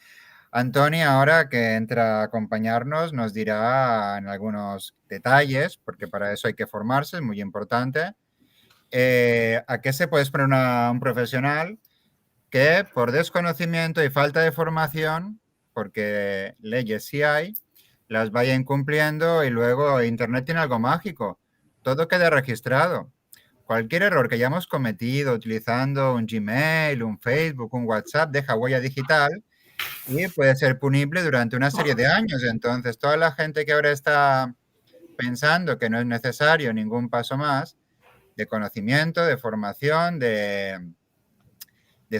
Antoni, ahora que entra a acompañarnos, nos dirá en algunos detalles, porque para eso hay que formarse, es muy importante, a qué se puede exponer un profesional que por desconocimiento y falta de formación, porque leyes sí hay, las vaya incumpliendo y luego Internet tiene algo mágico. Todo queda registrado. Cualquier error que hayamos cometido utilizando un Gmail, un Facebook, un WhatsApp, deja huella digital y puede ser punible durante una serie de años. Entonces, toda la gente que ahora está pensando que no es necesario ningún paso más de conocimiento, de formación, de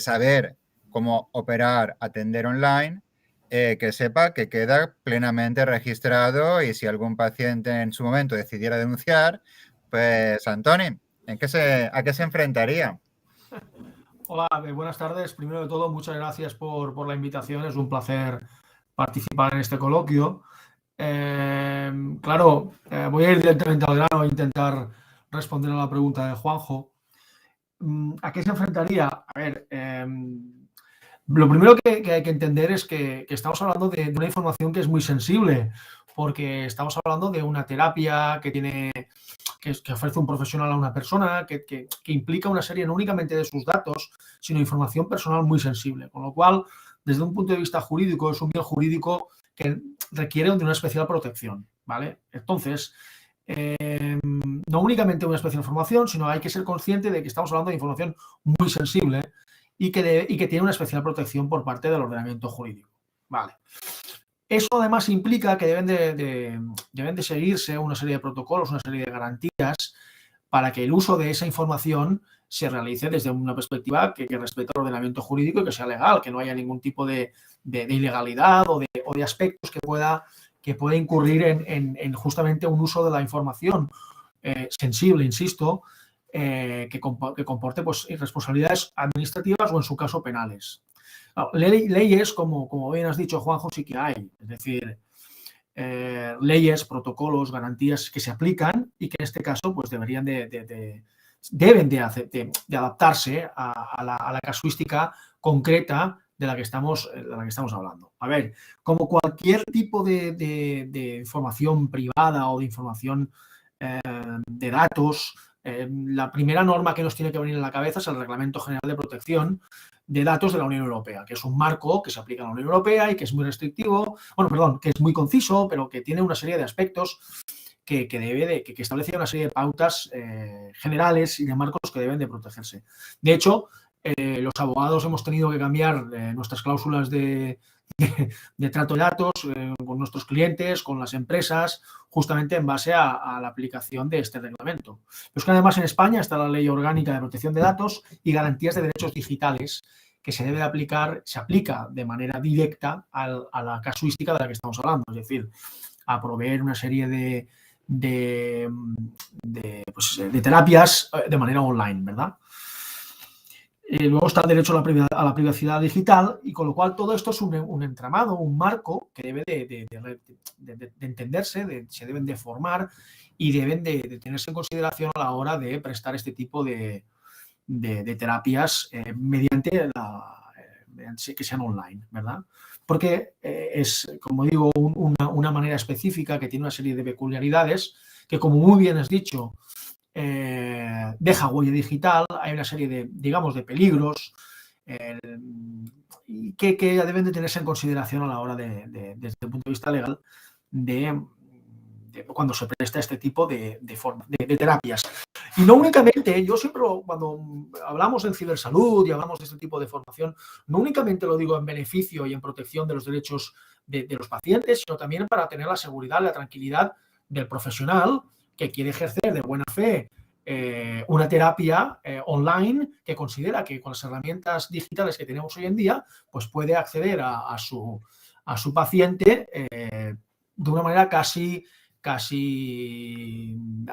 saber cómo operar, atender online, que sepa que queda plenamente registrado y si algún paciente en su momento decidiera denunciar, pues, Antoni, ¿a qué se enfrentaría? Hola, buenas tardes. Primero de todo, muchas gracias por la invitación. Es un placer participar en este coloquio. Claro, voy a ir directamente al grano e intentar responder a la pregunta de Juanjo. ¿A qué se enfrentaría? A ver, lo primero que hay que entender es que estamos hablando de una información que es muy sensible, porque estamos hablando de una terapia que ofrece un profesional a una persona, que implica una serie no únicamente de sus datos, sino información personal muy sensible. Con lo cual, desde un punto de vista jurídico, es un bien jurídico que requiere de una especial protección, ¿vale? Entonces, no únicamente una especial información, sino hay que ser consciente de que estamos hablando de información muy sensible y que tiene una especial protección por parte del ordenamiento jurídico, ¿vale? Eso además implica que deben de seguirse una serie de protocolos, una serie de garantías para que el uso de esa información se realice desde una perspectiva que respete el ordenamiento jurídico y que sea legal, que no haya ningún tipo de ilegalidad o de aspectos que pueda incurrir en justamente un uso de la información sensible, insisto, que comporte pues, responsabilidades administrativas o en su caso penales. Leyes, como bien has dicho, Juanjo, sí que hay. Es decir, leyes, protocolos, garantías que se aplican y que en este caso pues deben de adaptarse a la casuística concreta de la que estamos hablando. A ver, como cualquier tipo de información privada o de información de datos, la primera norma que nos tiene que venir en la cabeza es el Reglamento General de Protección de Datos de la Unión Europea, que es un marco que se aplica en la Unión Europea y que es muy restrictivo, que es muy conciso, pero que tiene una serie de aspectos que establece una serie de pautas generales y de marcos que deben de protegerse. De hecho, los abogados hemos tenido que cambiar nuestras cláusulas de trato de datos con nuestros clientes, con las empresas, justamente en base a la aplicación de este reglamento. Pero es que además en España está la Ley Orgánica de Protección de Datos y Garantías de Derechos Digitales, que se aplica de manera directa a la casuística de la que estamos hablando, es decir, a proveer una serie de terapias de manera online, ¿verdad? Luego está el derecho a la privacidad digital y con lo cual todo esto es un entramado, un marco que debe de entenderse, se deben de formar y deben de tenerse en consideración a la hora de prestar este tipo de terapias mediante que sean online, ¿verdad? Porque es, como digo, una manera específica que tiene una serie de peculiaridades que, como muy bien has dicho, deja huella digital, hay una serie de peligros que deben de tenerse en consideración a la hora desde el punto de vista legal cuando se presta este tipo de terapias. Y no únicamente, yo siempre cuando hablamos en cibersalud y hablamos de este tipo de formación, no únicamente lo digo en beneficio y en protección de los derechos de los pacientes, sino también para tener la seguridad y la tranquilidad del profesional que quiere ejercer de buena fe una terapia online, que considera que con las herramientas digitales que tenemos hoy en día, pues puede acceder a su paciente de una manera casi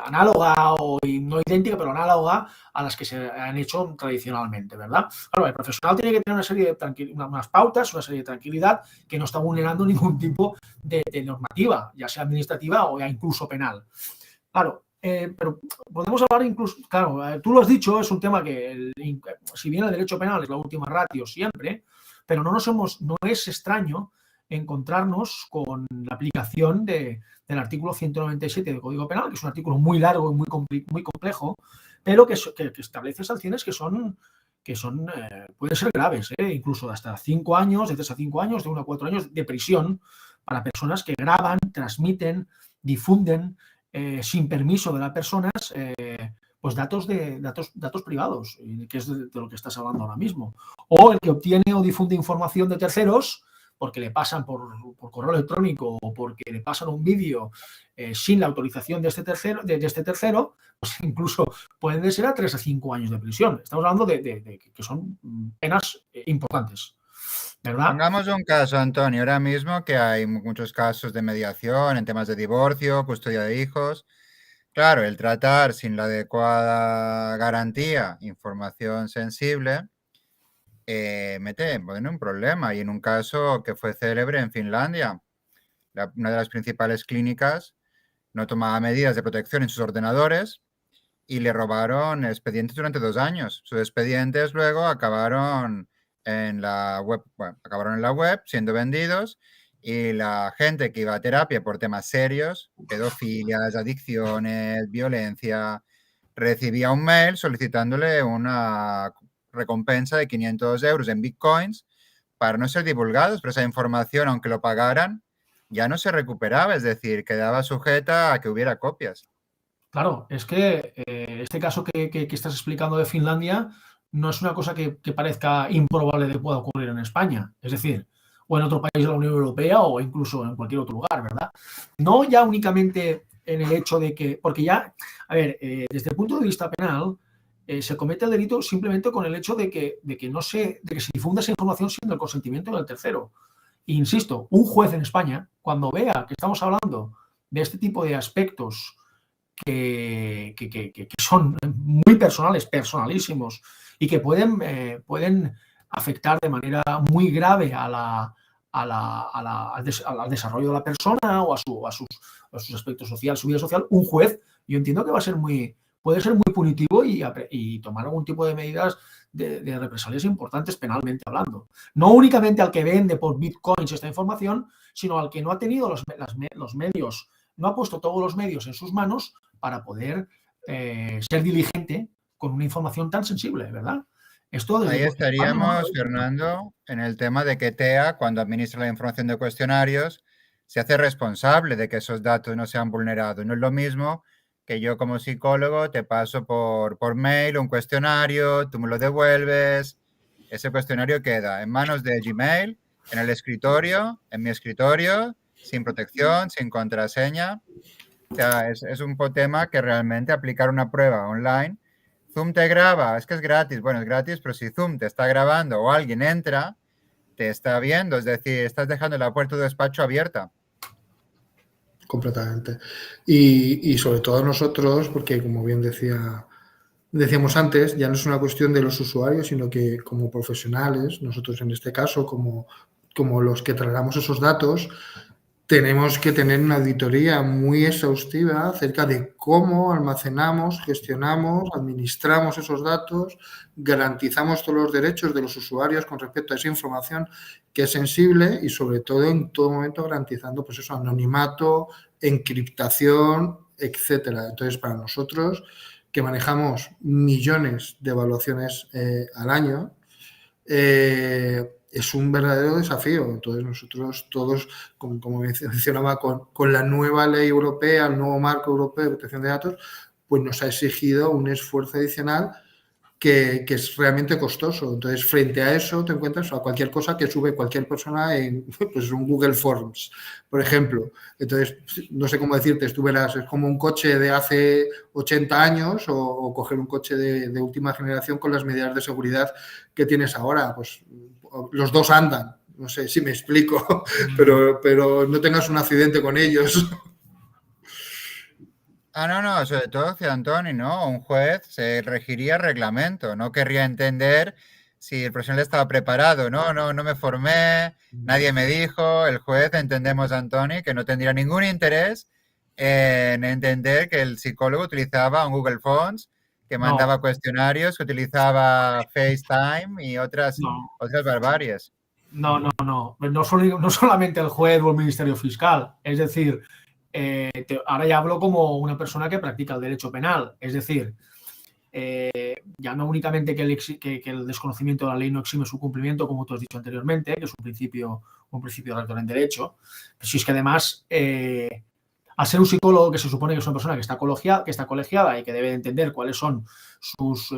análoga o no idéntica, pero análoga a las que se han hecho tradicionalmente, ¿verdad? Claro, el profesional tiene que tener una serie de unas pautas, una serie de tranquilidad que no está vulnerando ningún tipo de normativa, ya sea administrativa o ya incluso penal. Claro, pero podemos hablar incluso, claro, tú lo has dicho, es un tema que, si bien el derecho penal es la última ratio siempre, pero no es extraño encontrarnos con la aplicación del artículo 197 del Código Penal, que es un artículo muy largo y muy complejo, pero que establece sanciones que pueden ser graves, incluso de hasta 5 años, de 3 a 5 años, de 1 a 4 años de prisión para personas que graban, transmiten, difunden sin permiso de las personas pues datos privados, que es de lo que estás hablando ahora mismo. O el que obtiene o difunde información de terceros porque le pasan por correo electrónico o porque le pasan un vídeo sin la autorización de este tercero, pues incluso pueden ser a 3 a 5 años de prisión. Estamos hablando de que son penas importantes, ¿verdad? Pongamos un caso, Antonio, ahora mismo que hay muchos casos de mediación en temas de divorcio, custodia de hijos. Claro, el tratar sin la adecuada garantía información sensible mete en un problema. Y en un caso que fue célebre en Finlandia, una de las principales clínicas no tomaba medidas de protección en sus ordenadores y le robaron expedientes durante 2 años. Sus expedientes luego acabaron en la web siendo vendidos y la gente que iba a terapia por temas serios, pedofilias, adicciones, violencia, recibía un mail solicitándole una recompensa de 500 euros en bitcoins para no ser divulgados, pero esa información, aunque lo pagaran, ya no se recuperaba, es decir, quedaba sujeta a que hubiera copias. Claro, es que este caso que estás explicando de Finlandia no es una cosa que parezca improbable de que pueda ocurrir en España, es decir, o en otro país de la Unión Europea o incluso en cualquier otro lugar, ¿verdad? No ya únicamente en el hecho de que, porque ya, a ver, desde el punto de vista penal, se comete el delito simplemente con el hecho de que se difunda esa información sin el consentimiento del tercero. E insisto, un juez en España, cuando vea que estamos hablando de este tipo de aspectos que son muy personales, personalísimos, y que pueden afectar de manera muy grave al desarrollo de la persona o a sus aspectos sociales, su vida social, un juez, yo entiendo que puede ser muy punitivo y tomar algún tipo de medidas de represalias importantes penalmente hablando. No únicamente al que vende por bitcoins esta información, sino al que no ha tenido los medios, no ha puesto todos los medios en sus manos para poder ser diligente con una información tan sensible, ¿verdad? Ahí estaríamos, Fernando, en el tema de que TEA, cuando administra la información de cuestionarios, se hace responsable de que esos datos no sean vulnerados. No es lo mismo que yo como psicólogo te paso por mail un cuestionario, tú me lo devuelves, ese cuestionario queda en manos de Gmail, en el escritorio, en mi escritorio, sin protección, sin contraseña. O sea, es un tema que realmente aplicar una prueba online. Zoom te graba, es que es gratis. Bueno, es gratis, pero si Zoom te está grabando o alguien entra, te está viendo, es decir, estás dejando la puerta de tu despacho abierta. Completamente. Y sobre todo nosotros, porque como bien decíamos antes, ya no es una cuestión de los usuarios, sino que como profesionales, nosotros en este caso, como los que tratamos esos datos, tenemos que tener una auditoría muy exhaustiva acerca de cómo almacenamos, gestionamos, administramos esos datos, garantizamos todos los derechos de los usuarios con respecto a esa información que es sensible y sobre todo en todo momento garantizando pues eso, anonimato, encriptación, etcétera. Entonces, para nosotros que manejamos millones de evaluaciones al año, es un verdadero desafío. Entonces nosotros todos, como mencionaba, con la nueva ley europea, el nuevo marco europeo de protección de datos, pues nos ha exigido un esfuerzo adicional que es realmente costoso. Entonces, frente a eso, te encuentras a cualquier cosa que sube cualquier persona en pues, un Google Forms, por ejemplo. Entonces, no sé cómo decirte, tú verás, es como un coche de hace 80 años o coger un coche de última generación con las medidas de seguridad que tienes ahora. Pues los dos andan, no sé si me explico, pero no tengas un accidente con ellos. No, sobre todo, Antoni, ¿no? Un juez se regiría reglamento, no querría entender si el profesional estaba preparado. No me formé, nadie me dijo. El juez, entendemos, Antoni, que no tendría ningún interés en entender que el psicólogo utilizaba un Google Forms, que mandaba cuestionarios, que utilizaba FaceTime y otras barbaries. No solamente el juez o el Ministerio Fiscal, es decir, ahora ya hablo como una persona que practica el derecho penal, es decir, ya no únicamente que el desconocimiento de la ley no exime su cumplimiento, como tú has dicho anteriormente, que es un principio rector en derecho, pero si es que además, al ser un psicólogo que se supone que es una persona que está colegiada y que debe entender cuáles son sus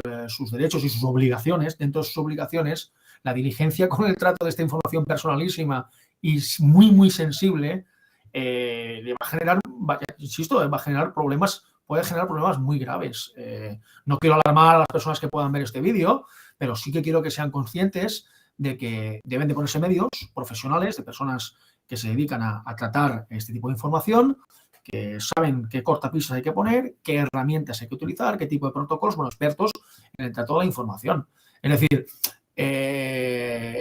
derechos y sus obligaciones, dentro de sus obligaciones, la diligencia con el trato de esta información personalísima y muy, muy sensible, le va a generar, insisto, puede generar problemas muy graves. No quiero alarmar a las personas que puedan ver este vídeo, pero sí que quiero que sean conscientes de que deben de ponerse medios profesionales, de personas que se dedican a tratar este tipo de información, que saben qué cortapisas hay que poner, qué herramientas hay que utilizar, qué tipo de protocolos, expertos en el trato de la información. Es decir,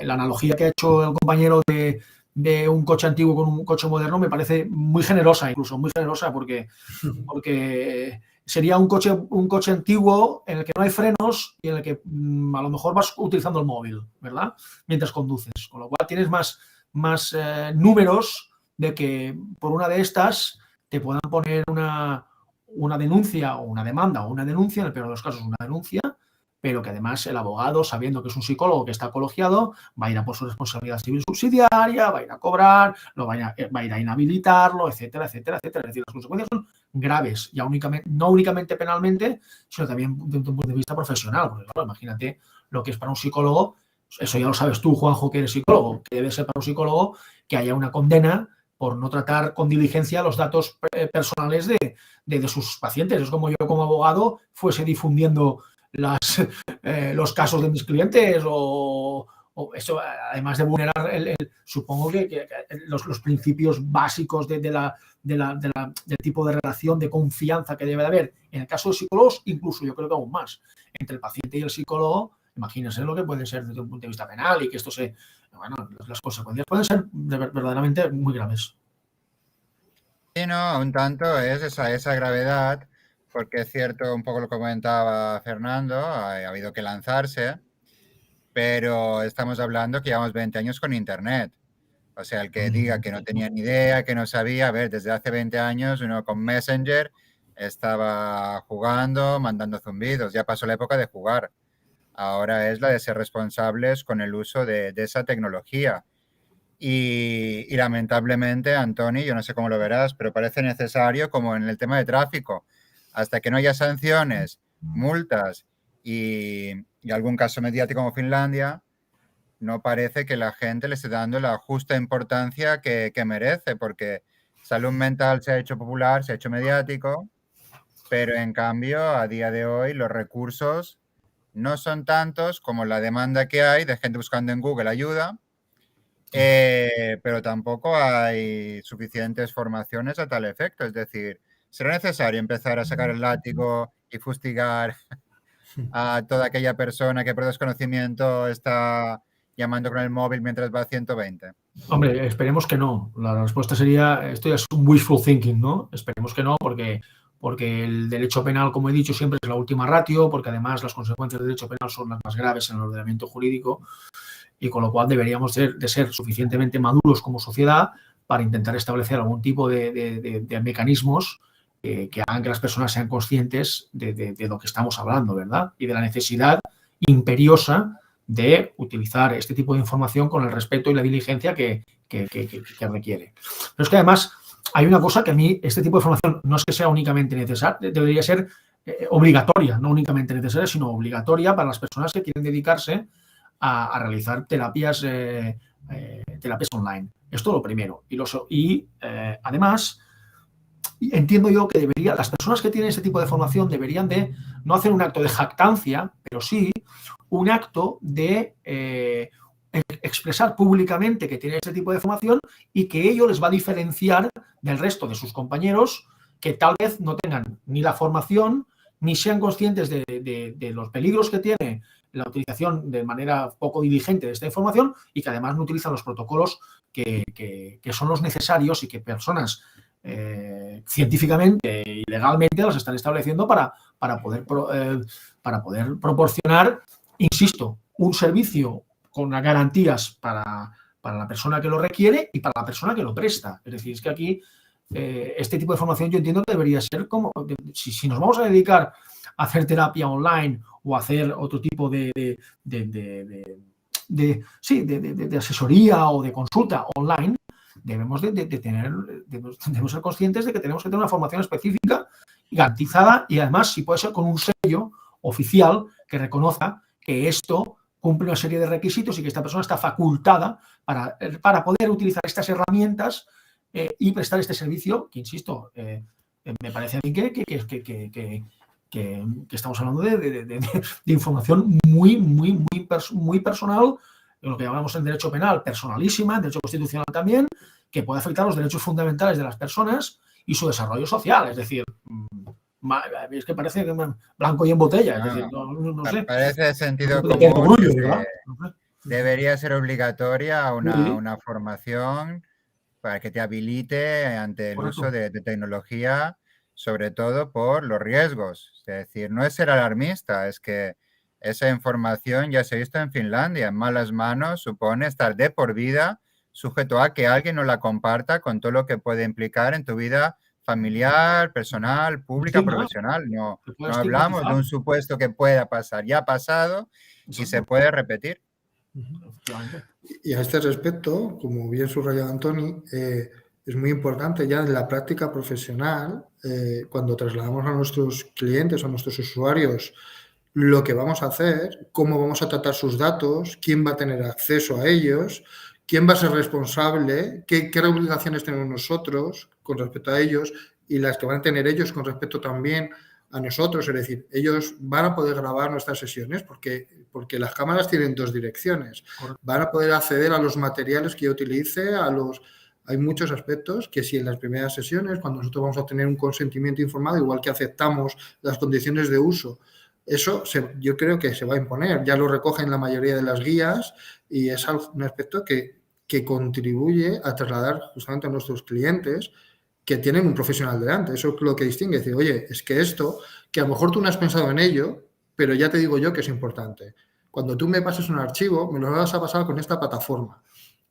la analogía que ha hecho el compañero de un coche antiguo con un coche moderno me parece muy generosa, incluso muy generosa, porque sería un coche antiguo en el que no hay frenos y en el que a lo mejor vas utilizando el móvil, ¿verdad? Mientras conduces, con lo cual tienes más números de que por una de estas te puedan poner una denuncia o una demanda o una denuncia, en el peor de los casos una denuncia, pero que además el abogado, sabiendo que es un psicólogo que está colegiado, va a ir a por su responsabilidad civil subsidiaria, va a ir a cobrar, va a ir a inhabilitarlo, etcétera, etcétera, etcétera. Es decir, las consecuencias son graves, ya no únicamente penalmente, sino también desde un punto de vista profesional. Porque, claro, imagínate lo que es para un psicólogo, eso ya lo sabes tú, Juanjo, que eres psicólogo, que debe ser para un psicólogo que haya una condena por no tratar con diligencia los datos personales de sus pacientes. Es como yo como abogado fuese difundiendo los casos de mis clientes o eso, además de vulnerar supongo que los principios básicos del tipo de relación de confianza que debe de haber. En el caso de psicólogos, incluso yo creo que aún más. Entre el paciente y el psicólogo, imagínense lo que puede ser desde un punto de vista penal y que esto bueno, las consecuencias pueden ser verdaderamente muy graves. Sí, no, un tanto es esa gravedad, porque es cierto un poco lo que comentaba Fernando, ha habido que lanzarse, pero estamos hablando que llevamos 20 años con Internet. O sea, el que diga que no tenía ni idea, que no sabía, a ver, desde hace 20 años uno con Messenger estaba jugando, mandando zumbidos, ya pasó la época de jugar. Ahora es la de ser responsables con el uso de esa tecnología. Y lamentablemente, Antoni, yo no sé cómo lo verás, pero parece necesario, como en el tema de tráfico, hasta que no haya sanciones, multas y algún caso mediático como Finlandia, no parece que la gente le esté dando la justa importancia que merece, porque salud mental se ha hecho popular, se ha hecho mediático, pero en cambio, a día de hoy, los recursos no son tantos como la demanda que hay de gente buscando en Google ayuda, pero tampoco hay suficientes formaciones a tal efecto. Es decir, será necesario empezar a sacar el látigo y fustigar a toda aquella persona que por desconocimiento está llamando con el móvil mientras va a 120. Hombre, esperemos que no. La respuesta sería, esto ya es un wishful thinking, ¿no? Esperemos que no, porque el derecho penal, como he dicho, siempre es la última ratio, porque además las consecuencias del derecho penal son las más graves en el ordenamiento jurídico, y con lo cual deberíamos de ser suficientemente maduros como sociedad para intentar establecer algún tipo de mecanismos que hagan que las personas sean conscientes de lo que estamos hablando, ¿verdad? Y de la necesidad imperiosa de utilizar este tipo de información con el respeto y la diligencia que requiere. Pero es que además hay una cosa que a mí, este tipo de información no es que sea únicamente necesaria, debería ser obligatoria, no únicamente necesaria, sino obligatoria para las personas que quieren dedicarse a realizar terapias online. Esto lo primero. Y además, entiendo yo que las personas que tienen este tipo de formación deberían de no hacer un acto de jactancia, pero sí un acto de expresar públicamente que tienen este tipo de formación y que ello les va a diferenciar del resto de sus compañeros que tal vez no tengan ni la formación ni sean conscientes de los peligros que tiene la utilización de manera poco diligente de esta información y que además no utilizan los protocolos que son los necesarios y que personas científicamente y legalmente las están estableciendo para poder proporcionar, insisto, un servicio con garantías para la persona que lo requiere y para la persona que lo presta. Es decir, es que aquí este tipo de formación yo entiendo que debería ser como, si nos vamos a dedicar a hacer terapia online o a hacer otro tipo de asesoría o de consulta online, debemos ser conscientes de que tenemos que tener una formación específica y garantizada y además, si puede ser, con un sello oficial que reconozca que esto cumple una serie de requisitos y que esta persona está facultada para poder utilizar estas herramientas y prestar este servicio, que insisto, me parece a mí que estamos hablando de información muy personal, lo que llamamos en derecho penal, personalísima, en derecho constitucional también, que puede afectar los derechos fundamentales de las personas y su desarrollo social. Es decir, es que parece blanco y en botella. Es decir, no sé. Parece de sentido común que debería ser obligatoria una formación para que te habilite ante el uso de tecnología, sobre todo por los riesgos. Es decir, no es ser alarmista, es que esa información ya se ha visto en Finlandia. En malas manos supone estar de por vida sujeto a que alguien no la comparta con todo lo que puede implicar en tu vida familiar, personal, pública, profesional. No hablamos de un supuesto que pueda pasar. Ya ha pasado y se puede repetir. Y a este respecto, como bien subrayado Antoni, es muy importante ya en la práctica profesional, cuando trasladamos a nuestros clientes, a nuestros usuarios, lo que vamos a hacer, cómo vamos a tratar sus datos, quién va a tener acceso a ellos, quién va a ser responsable, qué obligaciones tenemos nosotros con respecto a ellos y las que van a tener ellos con respecto también a nosotros. Es decir, ellos van a poder grabar nuestras sesiones porque las cámaras tienen dos direcciones. Van a poder acceder a los materiales que yo utilice, hay muchos aspectos que si en las primeras sesiones, cuando nosotros vamos a tener un consentimiento informado, igual que aceptamos las condiciones de uso Eso yo creo que se va a imponer. Ya lo recogen la mayoría de las guías y es un aspecto que contribuye a trasladar justamente a nuestros clientes que tienen un profesional delante. Eso es lo que distingue. Decir, oye, es que esto, que a lo mejor tú no has pensado en ello, pero ya te digo yo que es importante. Cuando tú me pases un archivo, me lo vas a pasar con esta plataforma.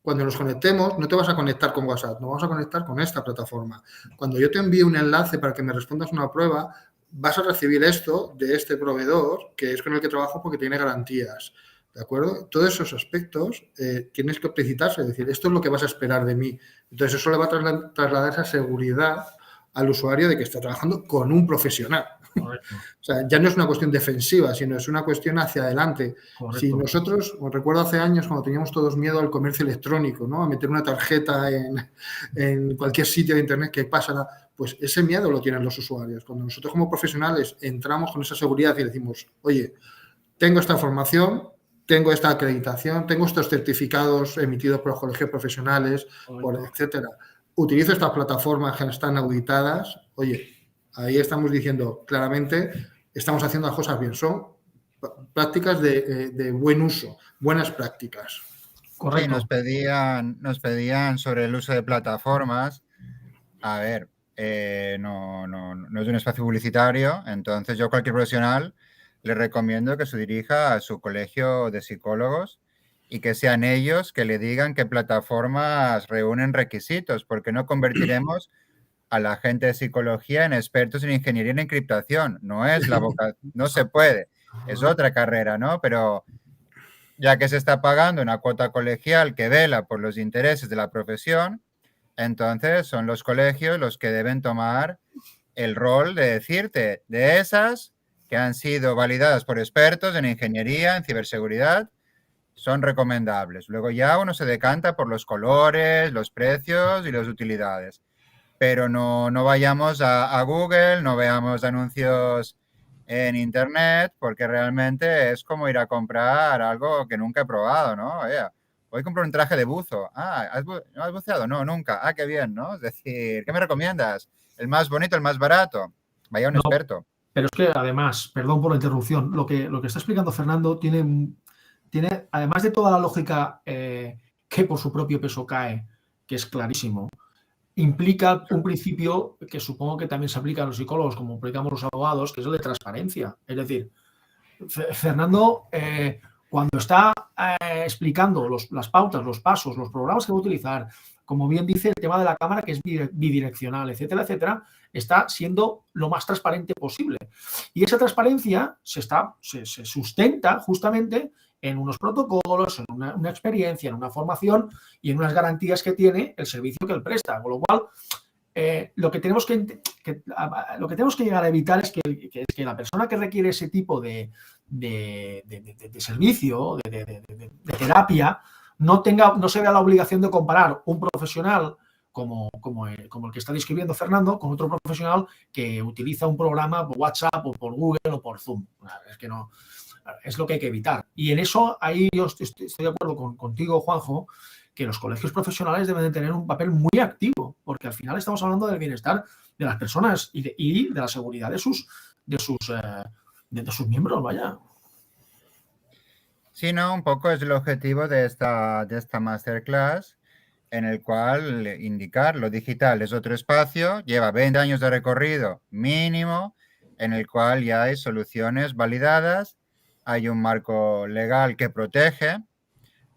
Cuando nos conectemos, no te vas a conectar con WhatsApp, nos vamos a conectar con esta plataforma. Cuando yo te envíe un enlace para que me respondas una prueba, vas a recibir esto de este proveedor, que es con el que trabajo porque tiene garantías. ¿De acuerdo? Todos esos aspectos tienes que explicitarse, es decir, esto es lo que vas a esperar de mí. Entonces, eso le va a trasladar esa seguridad al usuario de que está trabajando con un profesional. Correcto. O sea, ya no es una cuestión defensiva, sino es una cuestión hacia adelante. Correcto. Si nosotros, os recuerdo hace años cuando teníamos todos miedo al comercio electrónico, ¿no? A meter una tarjeta en cualquier sitio de internet que pasa, pues ese miedo lo tienen los usuarios. Cuando nosotros como profesionales entramos con esa seguridad y decimos, oye, tengo esta formación, tengo esta acreditación, tengo estos certificados emitidos por los colegios profesionales, etcétera. Utilizo estas plataformas que están auditadas. Oye, ahí estamos diciendo claramente, estamos haciendo las cosas bien. Son prácticas de buen uso, buenas prácticas. Correcto. Sí, nos pedían sobre el uso de plataformas. A ver, no es un espacio publicitario, entonces yo a cualquier profesional le recomiendo que se dirija a su colegio de psicólogos y que sean ellos que le digan qué plataformas reúnen requisitos, porque no convertiremos a la gente de psicología en expertos en ingeniería en encriptación. No es la vocación, no se puede, es otra carrera, ¿no? Pero ya que se está pagando una cuota colegial que vela por los intereses de la profesión, entonces son los colegios los que deben tomar el rol de decirte de esas que han sido validadas por expertos en ingeniería, en ciberseguridad, son recomendables. Luego ya uno se decanta por los colores, los precios y las utilidades. Pero no vayamos a Google, no veamos anuncios en Internet, porque realmente es como ir a comprar algo que nunca he probado, ¿no? Oye, voy a comprar un traje de buzo. Ah, ¿no has buceado? No, nunca. Ah, qué bien, ¿no? Es decir, ¿qué me recomiendas? ¿El más bonito, el más barato? Vaya un experto. Pero es que además, perdón por la interrupción, lo que está explicando Fernando tiene, además de toda la lógica que por su propio peso cae, que es clarísimo, implica un principio que supongo que también se aplica a los psicólogos, como aplicamos los abogados, que es el de transparencia. Es decir, Fernando, cuando está explicando las pautas, los pasos, los programas que va a utilizar, como bien dice el tema de la cámara, que es bidireccional, etcétera, etcétera, está siendo lo más transparente posible. Y esa transparencia se sustenta justamente en unos protocolos, en una experiencia, en una formación y en unas garantías que tiene el servicio que él presta. Con lo cual, lo que tenemos que llegar a evitar es que la persona que requiere ese tipo de servicio, de terapia, no se vea la obligación de comparar un profesional como el que está describiendo Fernando con otro profesional que utiliza un programa por WhatsApp o por Google o por Zoom. Es que no, es lo que hay que evitar. Y en eso, ahí yo estoy de acuerdo contigo, Juanjo, que los colegios profesionales deben de tener un papel muy activo, porque al final estamos hablando del bienestar de las personas y de la seguridad de sus miembros, vaya. Sí, no, un poco es el objetivo de esta masterclass, en el cual indicar lo digital es otro espacio, lleva 20 años de recorrido mínimo, en el cual ya hay soluciones validadas, hay un marco legal que protege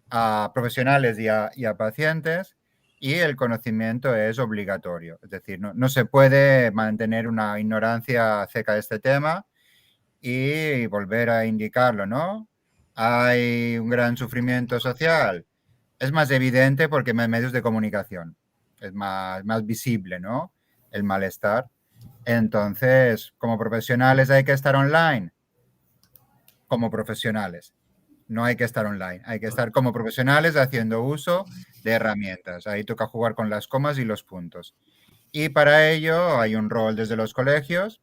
a profesionales y a pacientes, y el conocimiento es obligatorio. Es decir, no se puede mantener una ignorancia acerca de este tema y volver a indicarlo, ¿no? Hay un gran sufrimiento social. Es más evidente porque hay medios de comunicación. Es más visible, ¿no? El malestar. Entonces, como profesionales hay que estar online. Como profesionales. No hay que estar online. Hay que estar como profesionales haciendo uso de herramientas. Ahí toca jugar con las comas y los puntos. Y para ello hay un rol desde los colegios,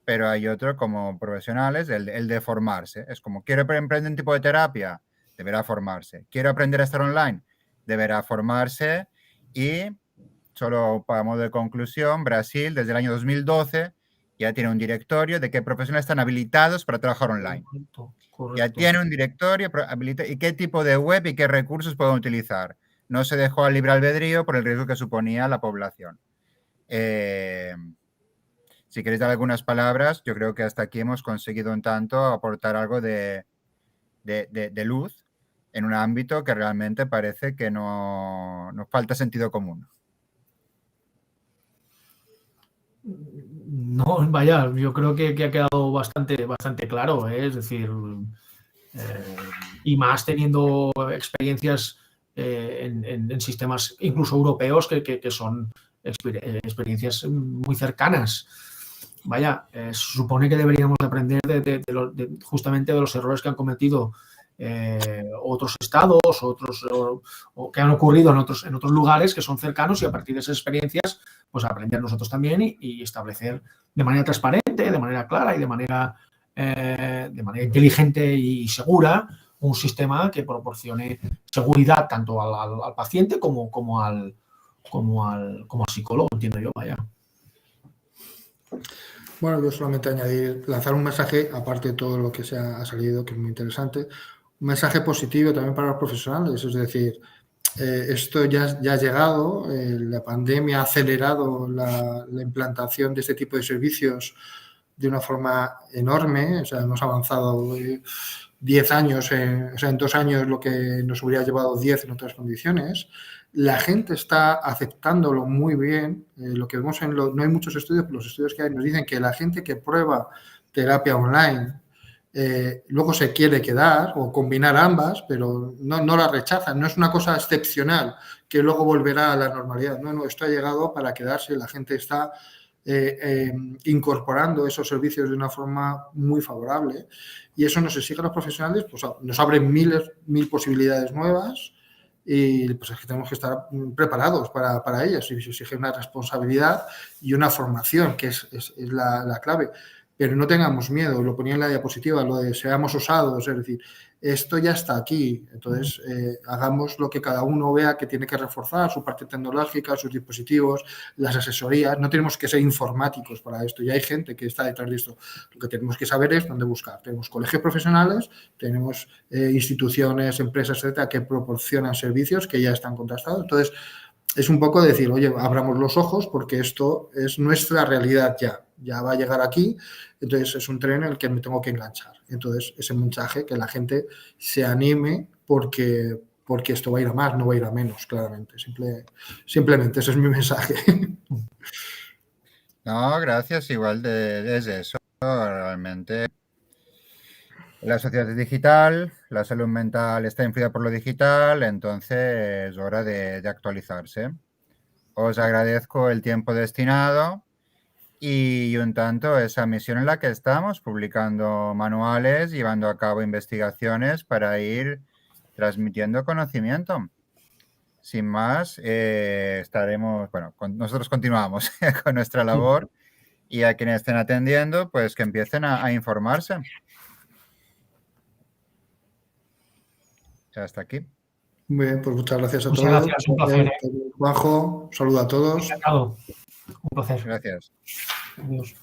pero hay otro como profesionales, el de formarse. Es como, quiero emprender un tipo de terapia, deberá formarse. Quiero aprender a estar online, deberá formarse. Y solo para modo de conclusión, Brasil desde el año 2012 Ya tiene un directorio de qué profesionales están habilitados para trabajar online. Correcto. Ya tiene un directorio y qué tipo de web y qué recursos pueden utilizar. No se dejó al libre albedrío por el riesgo que suponía la población. Si queréis dar algunas palabras, yo creo que hasta aquí hemos conseguido un tanto aportar algo de luz en un ámbito que realmente parece que nos falta sentido común. No, vaya, yo creo que ha quedado bastante claro, ¿eh? Es decir, y más teniendo experiencias en sistemas incluso europeos que son experiencias muy cercanas. Vaya, se supone que deberíamos aprender justamente de los errores que han cometido otros estados, o que han ocurrido en otros lugares que son cercanos, y a partir de esas experiencias pues aprender nosotros también y establecer de manera transparente, de manera clara y de manera inteligente y segura un sistema que proporcione seguridad tanto al paciente como al psicólogo, entiendo yo, vaya. Bueno, yo solamente añadir, lanzar un mensaje, aparte de todo lo que se ha salido, que es muy interesante, un mensaje positivo también para los profesionales, es decir, esto ya ha llegado, la pandemia ha acelerado la implantación de este tipo de servicios de una forma enorme, o sea, hemos avanzado 10 años, o sea, en 2 años lo que nos hubiera llevado 10 en otras condiciones. La gente está aceptándolo muy bien. Lo que vemos no hay muchos estudios, pero los estudios que hay nos dicen que la gente que prueba terapia online luego se quiere quedar o combinar ambas, pero no la rechazan. No es una cosa excepcional que luego volverá a la normalidad. No, esto ha llegado para quedarse. La gente está incorporando esos servicios de una forma muy favorable, y eso nos exige a los profesionales, pues nos abre mil posibilidades nuevas, y pues es que tenemos que estar preparados para ellas, y se exige una responsabilidad y una formación, que es la clave. Pero no tengamos miedo, lo ponía en la diapositiva, lo de seamos osados, es decir, esto ya está aquí, entonces hagamos lo que cada uno vea que tiene que reforzar, su parte tecnológica, sus dispositivos, las asesorías. No tenemos que ser informáticos para esto, ya hay gente que está detrás de esto. Lo que tenemos que saber es dónde buscar. Tenemos colegios profesionales, tenemos instituciones, empresas, etcétera, que proporcionan servicios que ya están contrastados. Entonces, es un poco decir, oye, abramos los ojos porque esto es nuestra realidad ya va a llegar aquí, entonces es un tren en el que me tengo que enganchar. Entonces, ese mensaje, que la gente se anime porque esto va a ir a más, no va a ir a menos, claramente. Simplemente ese es mi mensaje. No, gracias. Igual desde eso, realmente la sociedad es digital, la salud mental está influida por lo digital, entonces es hora de actualizarse. Os agradezco el tiempo destinado y un tanto esa misión en la que estamos, publicando manuales, llevando a cabo investigaciones para ir transmitiendo conocimiento. Sin más, estaremos, bueno, nosotros continuamos con nuestra labor, y a quienes estén atendiendo, pues que empiecen a informarse. Hasta aquí. Muy bien, pues muchas gracias a Muchas todos. gracias, un placer. Juanjo, un saludo a todos. Encantado. Un placer. Gracias. Adiós.